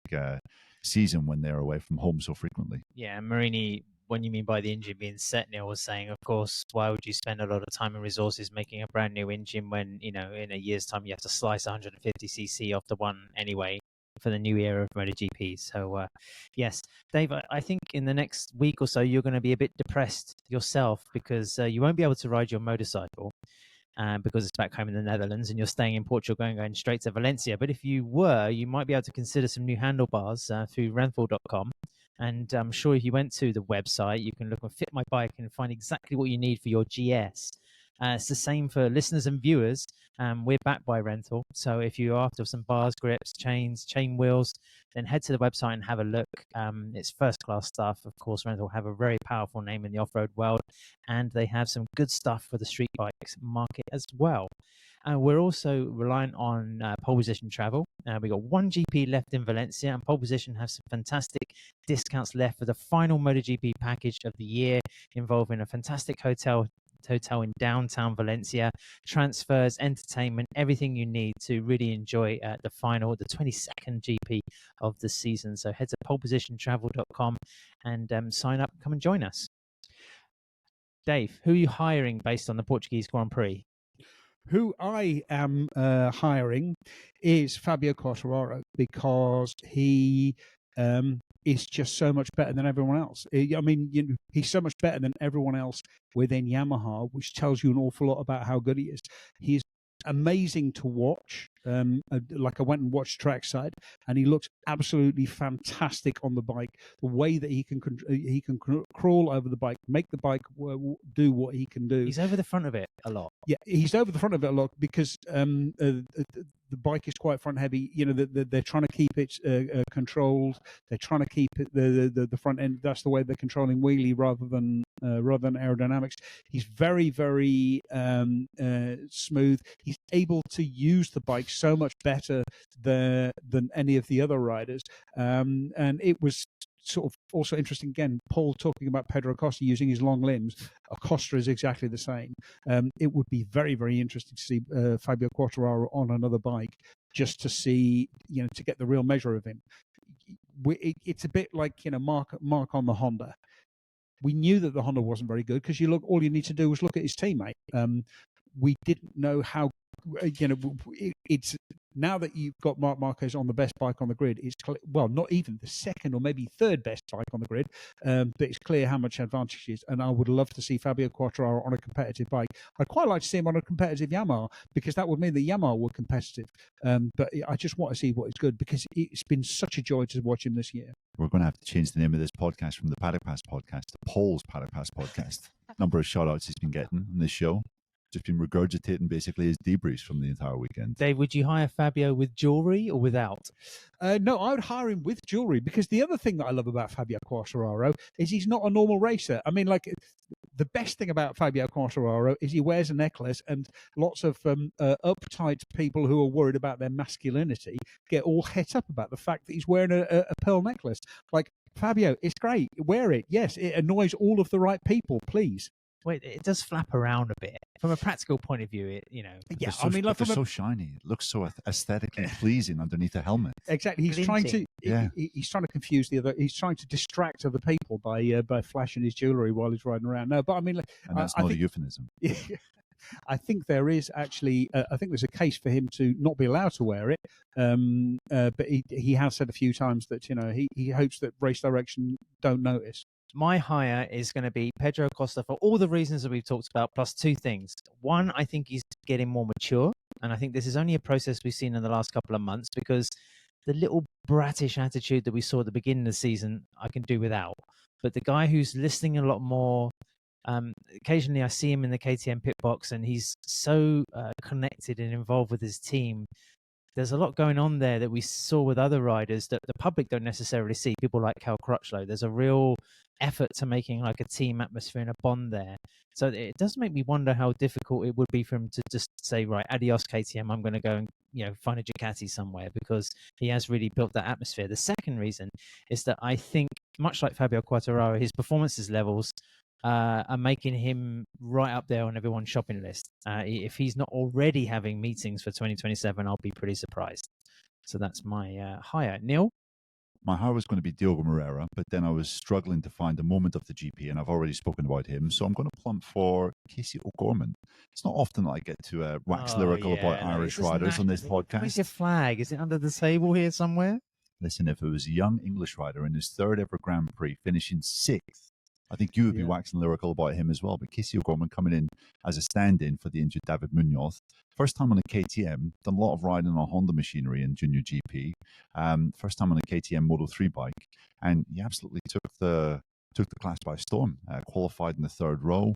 season when they're away from home so frequently. Yeah, Marini, when you mean by the engine being set, Neil was saying, of course, why would you spend a lot of time and resources making a brand new engine when, in a year's time you have to slice 150cc off the one anyway for the new era of MotoGP. So, yes, Dave, I think in the next week or so you're going to be a bit depressed yourself, because you won't be able to ride your motorcycle because it's back home in the Netherlands and you're staying in Portugal going straight to Valencia. But if you were, you might be able to consider some new handlebars through renthal.com. And I'm sure if you went to the website, you can look on Fit My Bike and find exactly what you need for your GS. It's the same for listeners and viewers. We're backed by Renthal. So if you're after some bars, grips, chains, chain wheels, then head to the website and have a look. It's first-class stuff. Of course, Renthal have a very powerful name in the off-road world, and they have some good stuff for the street bikes market as well. We're also reliant on pole position travel. We've got one GP left in Valencia, and pole position have some fantastic discounts left for the final MotoGP package of the year, involving a fantastic hotel in downtown Valencia, transfers, entertainment, everything you need to really enjoy the 22nd GP of the season. So head to polepositiontravel.com and sign up. Come and join us. Dave, who are you hiring based on the Portuguese Grand Prix? Who I am hiring is Fabio Quartararo, because he is just so much better than everyone else. He's so much better than everyone else within Yamaha, which tells you an awful lot about how good he is. He's amazing to watch. Like I went and watched trackside, and he looks absolutely fantastic on the bike. The way that he can crawl over the bike, make the bike do what he can do. He's over the front of it a lot. Yeah, he's over the front of it a lot because the bike is quite front heavy. You know, they're trying to keep it controlled. They're trying to keep it the front end. That's the way they're controlling wheelie rather than aerodynamics. He's very, very smooth. He's able to use the bike so much better than any of the other riders. And it was sort of also interesting, again, Paul talking about Pedro Acosta using his long limbs. Acosta is exactly the same. It would be very, very interesting to see Fabio Quartararo on another bike, just to see, you know, to get the real measure of him. It's a bit like, you know, Mark on the Honda. We knew that the Honda wasn't very good because all you need to do was look at his teammate. We didn't know how, you know, it's now that you've got Marc Marquez on the best bike on the grid, it's not even the second or maybe third best bike on the grid, but it's clear how much advantage he is. And I would love to see Fabio Quartararo on a competitive bike. I'd quite like to see him on a competitive Yamaha, because that would mean that Yamaha were competitive. But I just want to see what is good, because it's been such a joy to watch him this year. We're going to have to change the name of this podcast from the Paddock Pass podcast to Paul's Paddock Pass podcast. Number of shout-outs he's been getting on this show. Just been regurgitating basically his debriefs from the entire weekend. Dave, would you hire Fabio with jewellery or without? No, I would hire him with jewellery, because the other thing that I love about Fabio Quartararo is he's not a normal racer. I mean, like, the best thing about Fabio Quartararo is he wears a necklace, and lots of uptight people who are worried about their masculinity get all het up about the fact that he's wearing a pearl necklace. Like, Fabio, it's great. Wear it. Yes, it annoys all of the right people, please. Wait, it does flap around a bit. From a practical point of view, it, you know. Yeah, I mean, like, they're so shiny. It looks so aesthetically pleasing underneath a helmet. Exactly. He's trying to. Yeah. He's trying to confuse the other. He's trying to distract other people by flashing his jewellery while he's riding around. No, but I mean, like, and that's not a euphemism. I think there is actually. I think there's a case for him to not be allowed to wear it. But he has said a few times that, you know, he hopes that race direction don't notice. My hire is going to be Pedro Acosta for all the reasons that we've talked about, plus two things. One, I think he's getting more mature, and I think this is only a process we've seen in the last couple of months, because the little bratish attitude that we saw at the beginning of the season, I can do without. But the guy who's listening a lot more, occasionally I see him in the KTM pit box, and he's so connected and involved with his team. There's a lot going on there that we saw with other riders that the public don't necessarily see. People like Cal Crutchlow. There's a real effort to making like a team atmosphere and a bond there. So it does make me wonder how difficult it would be for him to just say, right, adios KTM, I'm going to go and, you know, find a Ducati somewhere, because he has really built that atmosphere. The second reason is that I think, much like Fabio Quartararo, his performances levels are making him right up there on everyone's shopping list. If he's not already having meetings for 2027, I'll be pretty surprised. So that's my hire. Neil? My hire was going to be Diogo Moreira, but then I was struggling to find a moment of the GP, and I've already spoken about him, so I'm going to plump for Casey O'Gorman. It's not often that I get to wax lyrical about Irish riders on this podcast. Where's your flag? Is it under the table here somewhere? Listen, if it was a young English rider in his third ever Grand Prix, finishing sixth, I think you would be waxing lyrical about him as well. But Casey O'Gorman coming in as a stand-in for the injured David Munoz. First time on a KTM, done a lot of riding on Honda machinery in Junior GP. First time on a KTM Moto3 bike, and he absolutely took the class by storm. Qualified in the third row,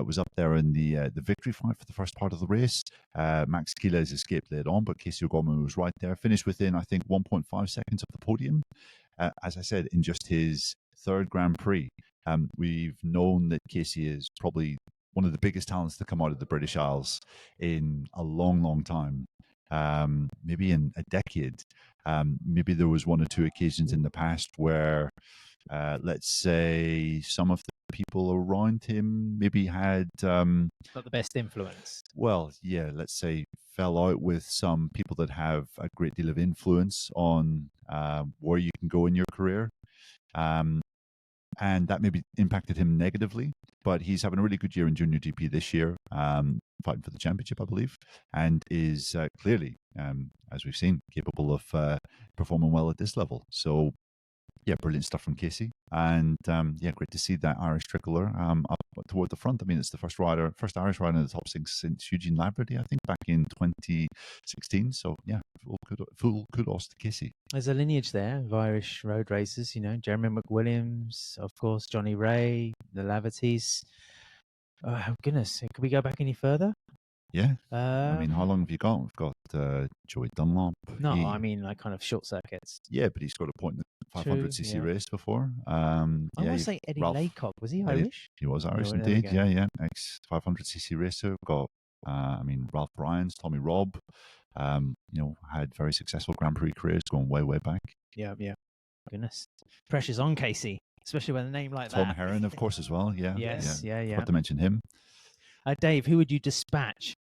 was up there in the victory fight for the first part of the race. Max Quiles escaped late on, but Casey O'Gorman was right there. Finished within, I think, 1.5 seconds of the podium. As I said, in just his third Grand Prix. We've known that Casey is probably one of the biggest talents to come out of the British Isles in a long, long time, maybe in a decade. Maybe there was one or two occasions in the past where, let's say, some of the people around him maybe had... not the best influence. Well, yeah, let's say fell out with some people that have a great deal of influence on where you can go in your career. And that maybe impacted him negatively, but he's having a really good year in Junior GP this year, fighting for the championship, I believe, and is clearly, as we've seen, capable of performing well at this level. So, Yeah, brilliant stuff from Casey. And yeah, great to see that Irish tricolour up toward the front. I mean, it's the first Irish rider in the top six since Eugene Laverty, I think, back in 2016. So yeah, full kudos to Casey. There's a lineage there of Irish road racers, Jeremy McWilliams, of course, Johnny Ray, the Lavertys. Oh, goodness. Could we go back any further? Yeah. I mean, how long have you got? We've got Joey Dunlop. No, I mean, like kind of short circuits. Yeah, but he's got a point in the 500cc race before. I want to say Eddie Laycock. Was he Irish? He was Irish indeed. Yeah. Ex 500cc racer. Got, Ralph Bryans, Tommy Robb. Had very successful Grand Prix careers going way back. Yeah. Goodness. Pressure's on Casey, especially with a name like Tom that. Heron, of course, as well. Yeah. Yes, yeah. Got to mention him. Dave, who would you dispatch?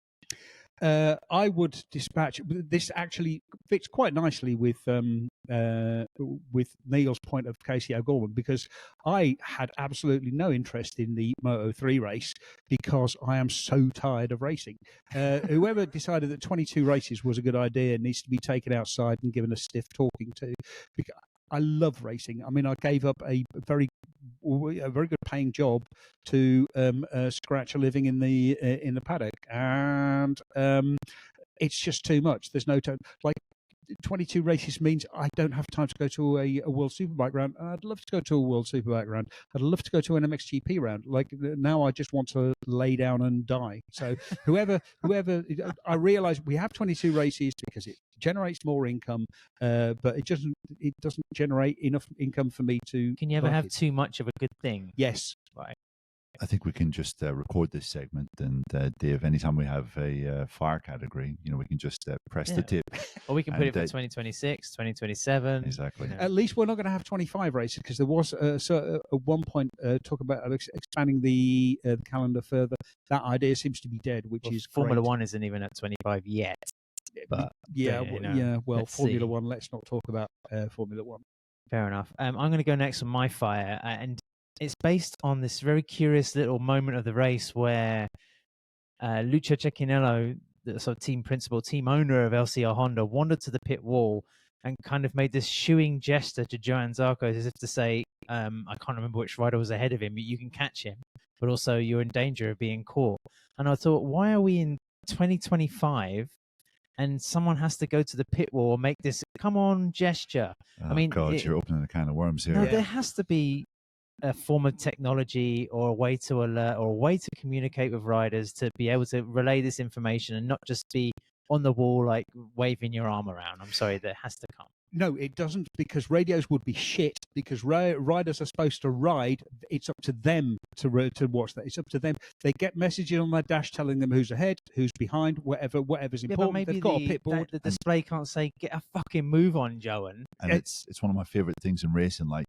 I would dispatch. This actually fits quite nicely with Neil's point of Casey O'Gorman, because I had absolutely no interest in the Moto3 race because I am so tired of racing. Whoever decided that 22 races was a good idea needs to be taken outside and given a stiff talking to. Because I love racing. I mean, I gave up a very good paying job to scratch a living in the paddock, and it's just too much. There's no time. Like 22 races means I don't have time to go to a World Superbike round. I'd love to go to a World Superbike round. I'd love to go to an MXGP round. Like now, I just want to lay down and die. So whoever, I realise we have 22 races because it generates more income, but it doesn't generate enough income for me to. Can you ever have too much of a good thing? Yes. Right. I think we can just record this segment, and Dave, anytime we have a fire category, we can just press the tip. Or we can put it for 2026, 2027. Exactly. At least we're not going to have 25 races, because there was at one point talk about expanding the calendar further. That idea seems to be dead, which is Formula great. 1 isn't even at 25 yet. But Well, let's Formula see. 1. Let's not talk about Formula 1. Fair enough. I'm going to go next on my fire, and it's based on this very curious little moment of the race where Lucio Cecchinello, the sort of team principal, team owner of LCR Honda, wandered to the pit wall and kind of made this shooing gesture to Johann Zarco as if to say, I can't remember which rider was ahead of him, but you can catch him, but also you're in danger of being caught. And I thought, why are we in 2025 and someone has to go to the pit wall and make this come on gesture? Oh, I mean, God, you're opening a can of worms here. No, there has to be a form of technology or a way to alert or a way to communicate with riders to be able to relay this information and not just be on the wall like waving your arm around. I'm sorry, that has to come. No, it doesn't, because radios would be shit, because riders are supposed to ride. It's up to them to watch that. It's up to them. They get messages on their dash telling them who's ahead, who's behind, whatever's important. But maybe they've got a pit board. The display can't say, get a fucking move on, Johan. And it's one of my favourite things in racing. Like,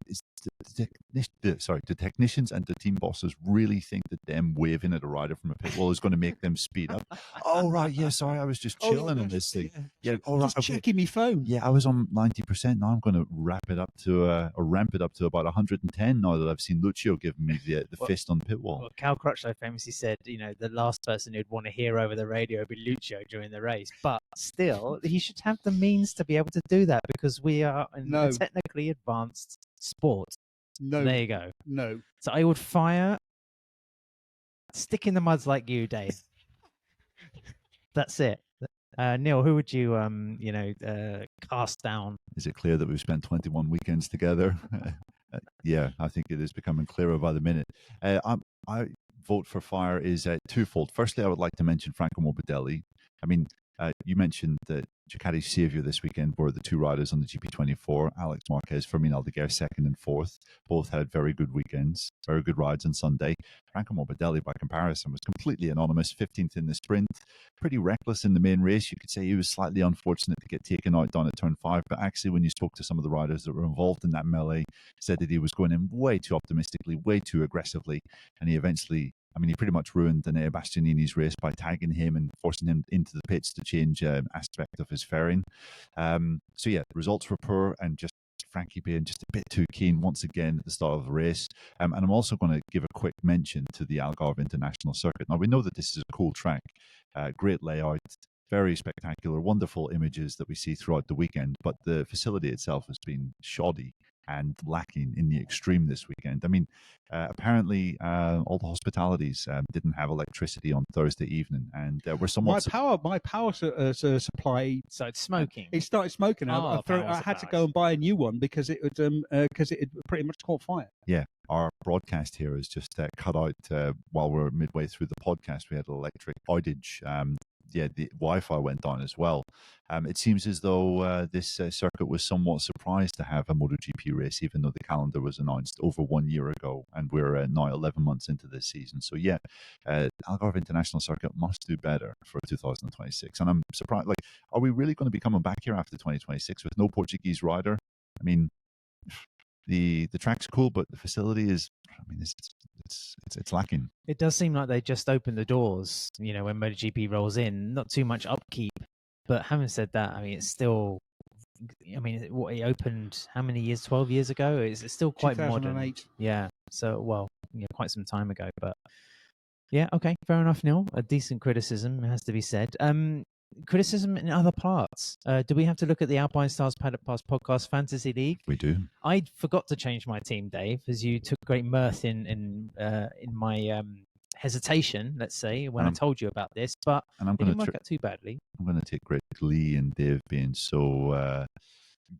the technicians and the team bosses really think that them waving at a rider from a pit wall is going to make them speed up. Oh, right, yeah, sorry, I was just chilling on this thing. Yeah, all right, just checking my phone. Yeah, I was on 90%. Now I'm going to ramp it up to about 110 now that I've seen Lucio giving me the fist on the pit wall. Well, Cal Crutchlow famously said, the last person who'd want to hear over the radio would be Lucio during the race. But still, he should have the means to be able to do that, because we are in a technically advanced sport. No. There you go. No. So I would fire stick in the muds like you, Dave. That's it. Neil, who would you, cast down? Is it clear that we've spent 21 weekends together? Yeah, I think it is becoming clearer by the minute. I vote for fire is twofold. Firstly, I would like to mention Franco Morbidelli. I mean, you mentioned that Ducati's saviour this weekend were the two riders on the GP24, Alex Marquez, Fermin Aldeguer, second and fourth. Both had very good weekends, very good rides on Sunday. Franco Morbidelli, by comparison, was completely anonymous, 15th in the sprint, pretty reckless in the main race. You could say he was slightly unfortunate to get taken out down at turn 5, but actually when you spoke to some of the riders that were involved in that melee, said that he was going in way too optimistically, way too aggressively, and he eventually, he pretty much ruined Danea Bastianini's race by tagging him and forcing him into the pits to change aspect of his fairing. So yeah, the results were poor, and just Frankie being just a bit too keen once again at the start of the race. And I'm also going to give a quick mention to the Algarve International Circuit. Now, we know that this is a cool track, great layout, very spectacular, wonderful images that we see throughout the weekend, but the facility itself has been shoddy. and lacking in the extreme this weekend. I mean, apparently all the hospitalities didn't have electricity on Thursday evening, and we're somewhat... My power supply started smoking. It started smoking. Oh, I had to go and buy a new one because it had pretty much caught fire. Yeah, our broadcast here is just cut out while we're midway through the podcast. We had an electric outage. The Wi-Fi went down as well. It seems as though this circuit was somewhat surprised to have a MotoGP race, even though the calendar was announced over 1 year ago, and we're now 11 months into this season. So yeah, Algarve International Circuit must do better for 2026. And I'm surprised. Like, are we really going to be coming back here after 2026 with no Portuguese rider? I mean, the track's cool, but the facility is, I mean, it's lacking. It does seem like they just opened the doors, when MotoGP rolls in. Not too much upkeep, but having said that, I mean, it's still, what it opened how many years? 12 years ago. It's still quite 2008. modern. Yeah. So quite some time ago, but yeah, okay, fair enough, Neil. A decent criticism, it has to be said. Criticism in other parts. Do we have to look at the Alpine Stars Paddock Pass Podcast Fantasy League? We do. I forgot to change my team, Dave, as you took great mirth in my hesitation, let's say, when I told you about this, but it didn't work out too badly. I'm going to take great glee in Dave being so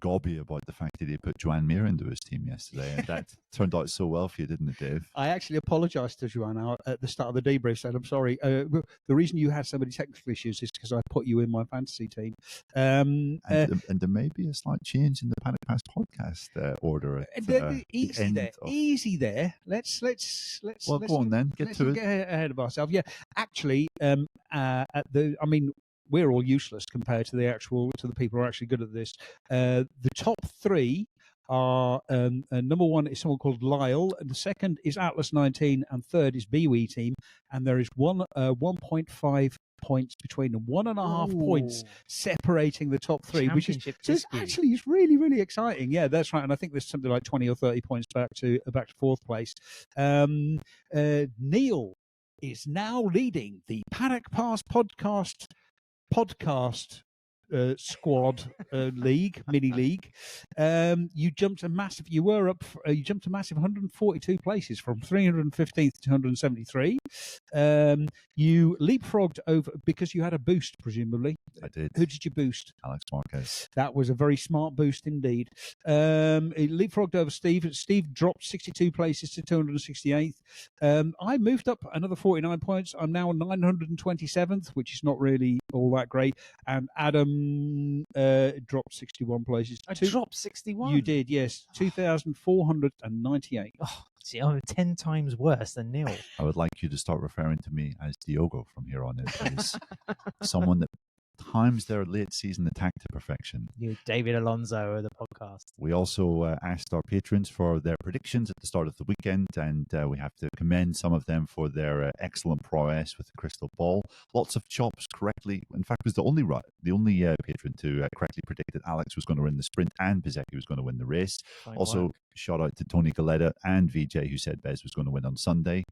gobby about the fact that he put Joan Mir into his team yesterday, and that turned out so well for you, didn't it, Dave? I actually apologised to Joan at the start of the debrief, said I'm sorry. The reason you had so many technical issues is because I put you in my fantasy team. And there may be a slight change in the Paddock Pass podcast order. Easy there. Let's go on then. Get to it. Get ahead of ourselves. Yeah, actually, we're all useless compared to the people who are actually good at this. The top three are number one is someone called Lyle, and the second is Atlas 19, and third is BWE Team, and there is 1.5 points between them, 1.5 points separating the top three, which is really, really exciting. Yeah, that's right. And I think there's something like 20 or 30 points back to fourth place. Neil is now leading the Paddock Pass podcast squad mini league. You jumped a massive 142 places from 315th to 173. You leapfrogged over because you had a boost, presumably. I did. Who did you boost? Alex Marquez. That was a very smart boost indeed. It leapfrogged over Steve. Steve dropped 62 places to 268th. I moved up another 49 points. I'm now 927th, which is not really all that great. And Adam dropped 61 places. I dropped 61? You did, yes. 2,498. Oh, see, I'm 10 times worse than Neil. I would like you to start referring to me as Diogo from here on in, please. Someone that times their late season attack to perfection. You, David Alonso of the podcast. We also asked our patrons for their predictions at the start of the weekend, and we have to commend some of them for their excellent prowess with the crystal ball. Lots of chops correctly. In fact, was the only patron to correctly predict that Alex was going to win the sprint and Bezzecchi was going to win the race. Shout out to Tony Galetta and VJ, who said Bez was going to win on Sunday.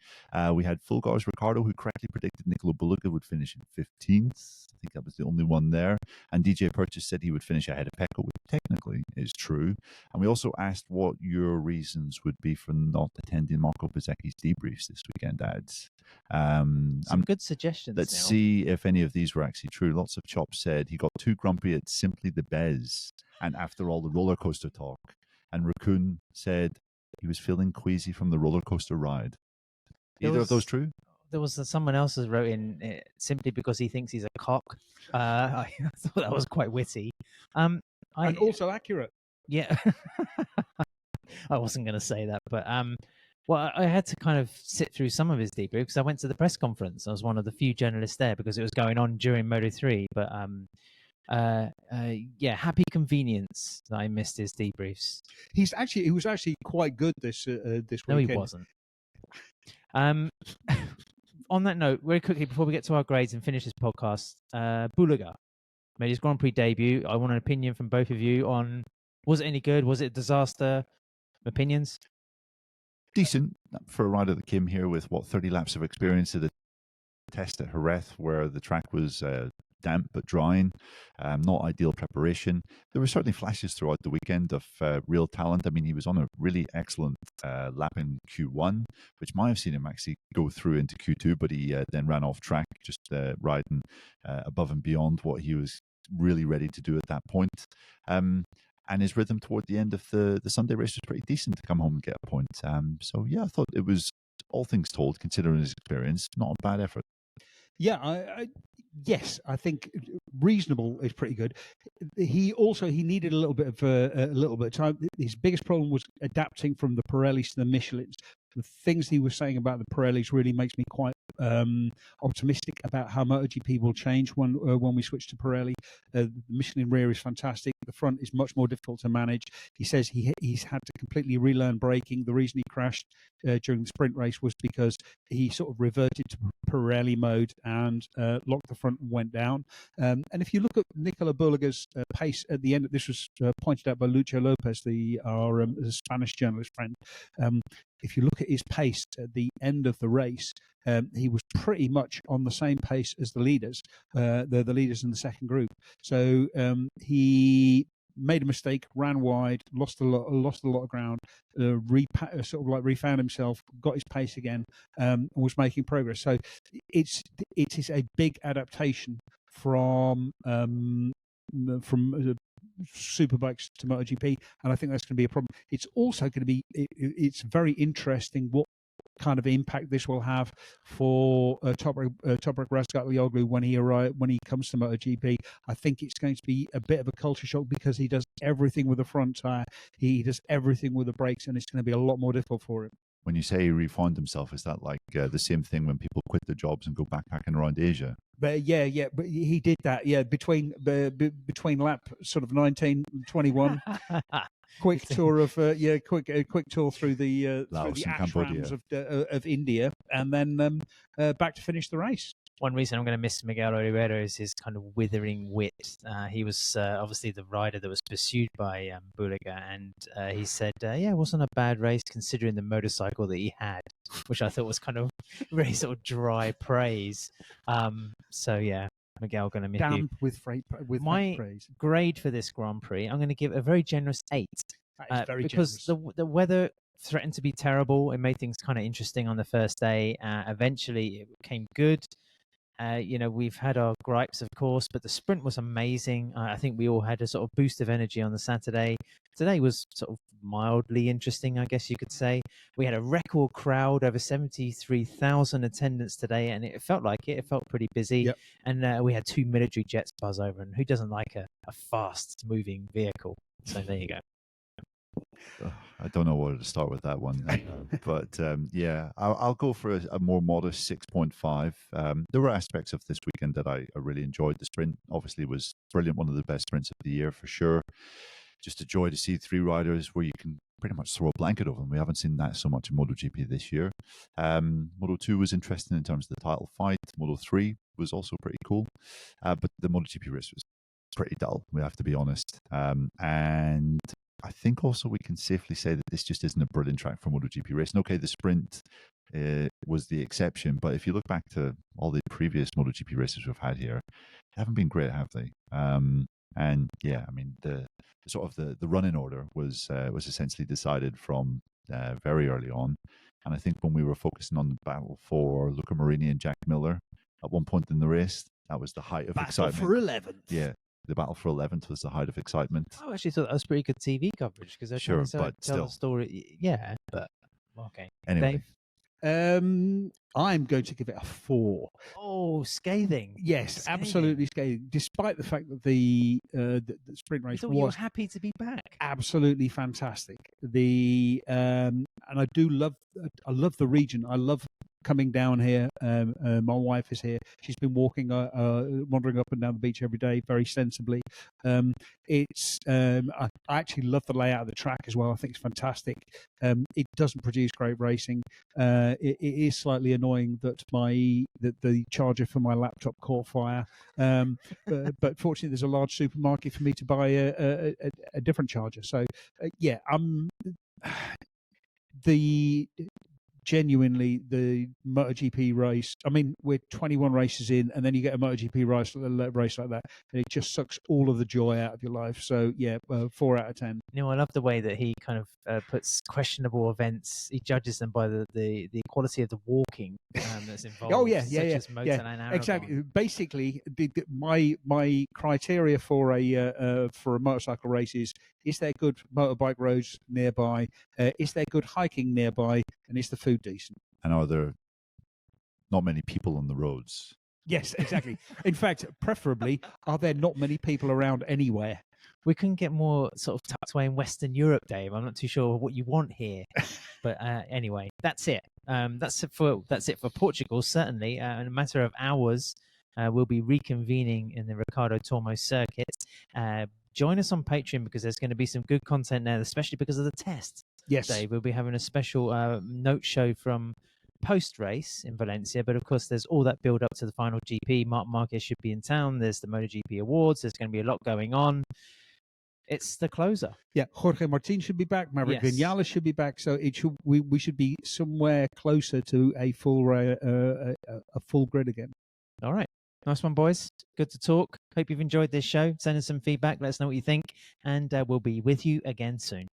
We had Fulgar's Ricardo, who correctly predicted Nicolo Beluga would finish in 15th. I think that was the only one there. And DJ Purchase said he would finish ahead of Pecco, which technically is true. And we also asked what your reasons would be for not attending Marco Bezzecchi's debriefs this weekend, ads. Some good suggestions. Let's see if any of these were actually true. Lots of chops said he got too grumpy at simply the Bez, and after all the roller coaster talk. And Raccoon said he was feeling queasy from the roller coaster ride. Either of those true? There was someone else that wrote in simply because he thinks he's a cock. I thought that was quite witty. And also accurate. Yeah. I wasn't going to say that, but I had to kind of sit through some of his debrief because I went to the press conference. I was one of the few journalists there because it was going on during Moto3. But happy convenience that I missed his debriefs. He was actually quite good this weekend. No, he wasn't. On that note, very quickly before we get to our grades and finish this podcast, Beluga made his Grand Prix debut. I want an opinion from both of you on: was it any good? Was it a disaster? Opinions? Decent for a rider that came here with 30 laps of experience at a test at Jerez, where the track was damp but drying. Not ideal preparation. There were certainly flashes throughout the weekend of real talent. I mean, he was on a really excellent lap in Q1, which might have seen him actually go through into Q2, but he then ran off track, just riding above and beyond what he was really ready to do at that point. And his rhythm toward the end of the Sunday race was pretty decent to come home and get a point. So yeah, I thought it was, all things told, considering his experience, not a bad effort. Yeah, yes, I think reasonable is pretty good. He needed a little bit of time. His biggest problem was adapting from the Pirellis to the Michelins. The things he was saying about the Pirellis really makes me quite optimistic about how MotoGP will change when we switch to Pirelli. The Michelin rear is fantastic. The front is much more difficult to manage. He says he's had to completely relearn braking. The reason he crashed during the sprint race was because he sort of reverted to Pirelli mode and locked the front and went down. And if you look at Nicola Burlega's pace at the end, this was pointed out by Lucho Lopez, our Spanish journalist friend. If you look at his pace at the end of the race, he was pretty much on the same pace as the leaders. The leaders in the second group. So he made a mistake, ran wide, lost a lot of ground, refound himself, got his pace again, and was making progress. So it is a big adaptation from superbikes to MotoGP, and I think that's going to be a problem. It's also going to be it's very interesting what kind of impact this will have for Toprak Razgatlioglu when he comes to MotoGP. I think it's going to be a bit of a culture shock because he does everything with the front tire, he does everything with the brakes, and it's going to be a lot more difficult for him. When you say he refound himself, is that like the same thing when people quit their jobs and go backpacking around Asia? But but he did that. Yeah, between lap sort of 19, 21. Quick tour of quick tour through the ashrams of India, and then back to finish the race. One reason I'm going to miss Miguel Oliveira is his kind of withering wit. He was obviously the rider that was pursued by Bulega, and he said, it wasn't a bad race considering the motorcycle that he had, which I thought was kind of really sort of dry praise. So yeah, Miguel, going to miss you. With my praise. Grade for this Grand Prix, I'm going to give a very generous 8. That is very because generous. the weather threatened to be terrible. It made things kind of interesting on the first day. Eventually, it became good. We've had our gripes, of course, but the sprint was amazing. I think we all had a sort of boost of energy on the Saturday. Today was sort of mildly interesting, I guess you could say. We had a record crowd, over 73,000 attendance today, and it felt like it. It felt pretty busy. Yep. And we had 2 military jets buzz over, and who doesn't like a fast-moving vehicle? So there you go. I don't know where to start with that one, but I'll go for a more modest 6.5. There were aspects of this weekend that I really enjoyed. The sprint obviously was brilliant, one of the best sprints of the year for sure. Just a joy to see 3 riders where you can pretty much throw a blanket over them. We haven't seen that so much in MotoGP this year. Moto2 was interesting in terms of the title fight. Moto3 was also pretty cool, but the MotoGP race was pretty dull, we have to be honest. And I think also we can safely say that this just isn't a brilliant track for MotoGP racing. Okay, the sprint was the exception, but if you look back to all the previous MotoGP races we've had here, they haven't been great, have they? And yeah, I mean, the running order was essentially decided from very early on. And I think when we were focusing on the battle for Luca Marini and Jack Miller at one point in the race, that was the height of excitement. Battle for 11th. Yeah. The battle for 11th was the height of excitement. I actually thought that was pretty good TV coverage because they're trying to tell the story. Yeah, but okay. Anyway. Dave? I'm going to give it a 4. Oh, scathing. Yes, absolutely scathing. Despite the fact that the sprint race you were happy to be back. Absolutely fantastic. And I love the region. I love coming down here. My wife is here. She's been wandering up and down the beach every day, very sensibly. I actually love the layout of the track as well. I think it's fantastic. It doesn't produce great racing. It is slightly annoying that the charger for my laptop caught fire. But fortunately, there's a large supermarket for me to buy a different charger. So genuinely, the MotoGP race. I mean, we're 21 races in, and then you get a MotoGP race like that, and it just sucks all of the joy out of your life. So yeah, 4 out of 10. I love the way that he kind of puts questionable events. He judges them by the quality of the walking that's involved. Oh yeah, such as Moto and Aragon. exactly. Basically, my criteria for a motorcycle race is there good motorbike roads nearby? Is there good hiking nearby? And is the food decent? And are there not many people on the roads? Yes, exactly. In fact, preferably, are there not many people around anywhere? We couldn't get more sort of tucked away in Western Europe, Dave. I'm not too sure what you want here, but anyway, that's it. That's it for Portugal. Certainly, in a matter of hours, we'll be reconvening in the Ricardo Tormo circuit. Join us on Patreon because there's going to be some good content there, especially because of the test. Yes, Dave, we'll be having a special note show from post-race in Valencia, but of course there's all that build up to the final GP. Marc Marquez should be in town. There's the MotoGP Awards. There's going to be a lot going on. It's the closer. Yeah, Jorge Martin should be back. Maverick Vinales should be back. So we should be somewhere closer to a full grid again. All right. Nice one, boys. Good to talk. Hope you've enjoyed this show. Send us some feedback. Let us know what you think. And we'll be with you again soon.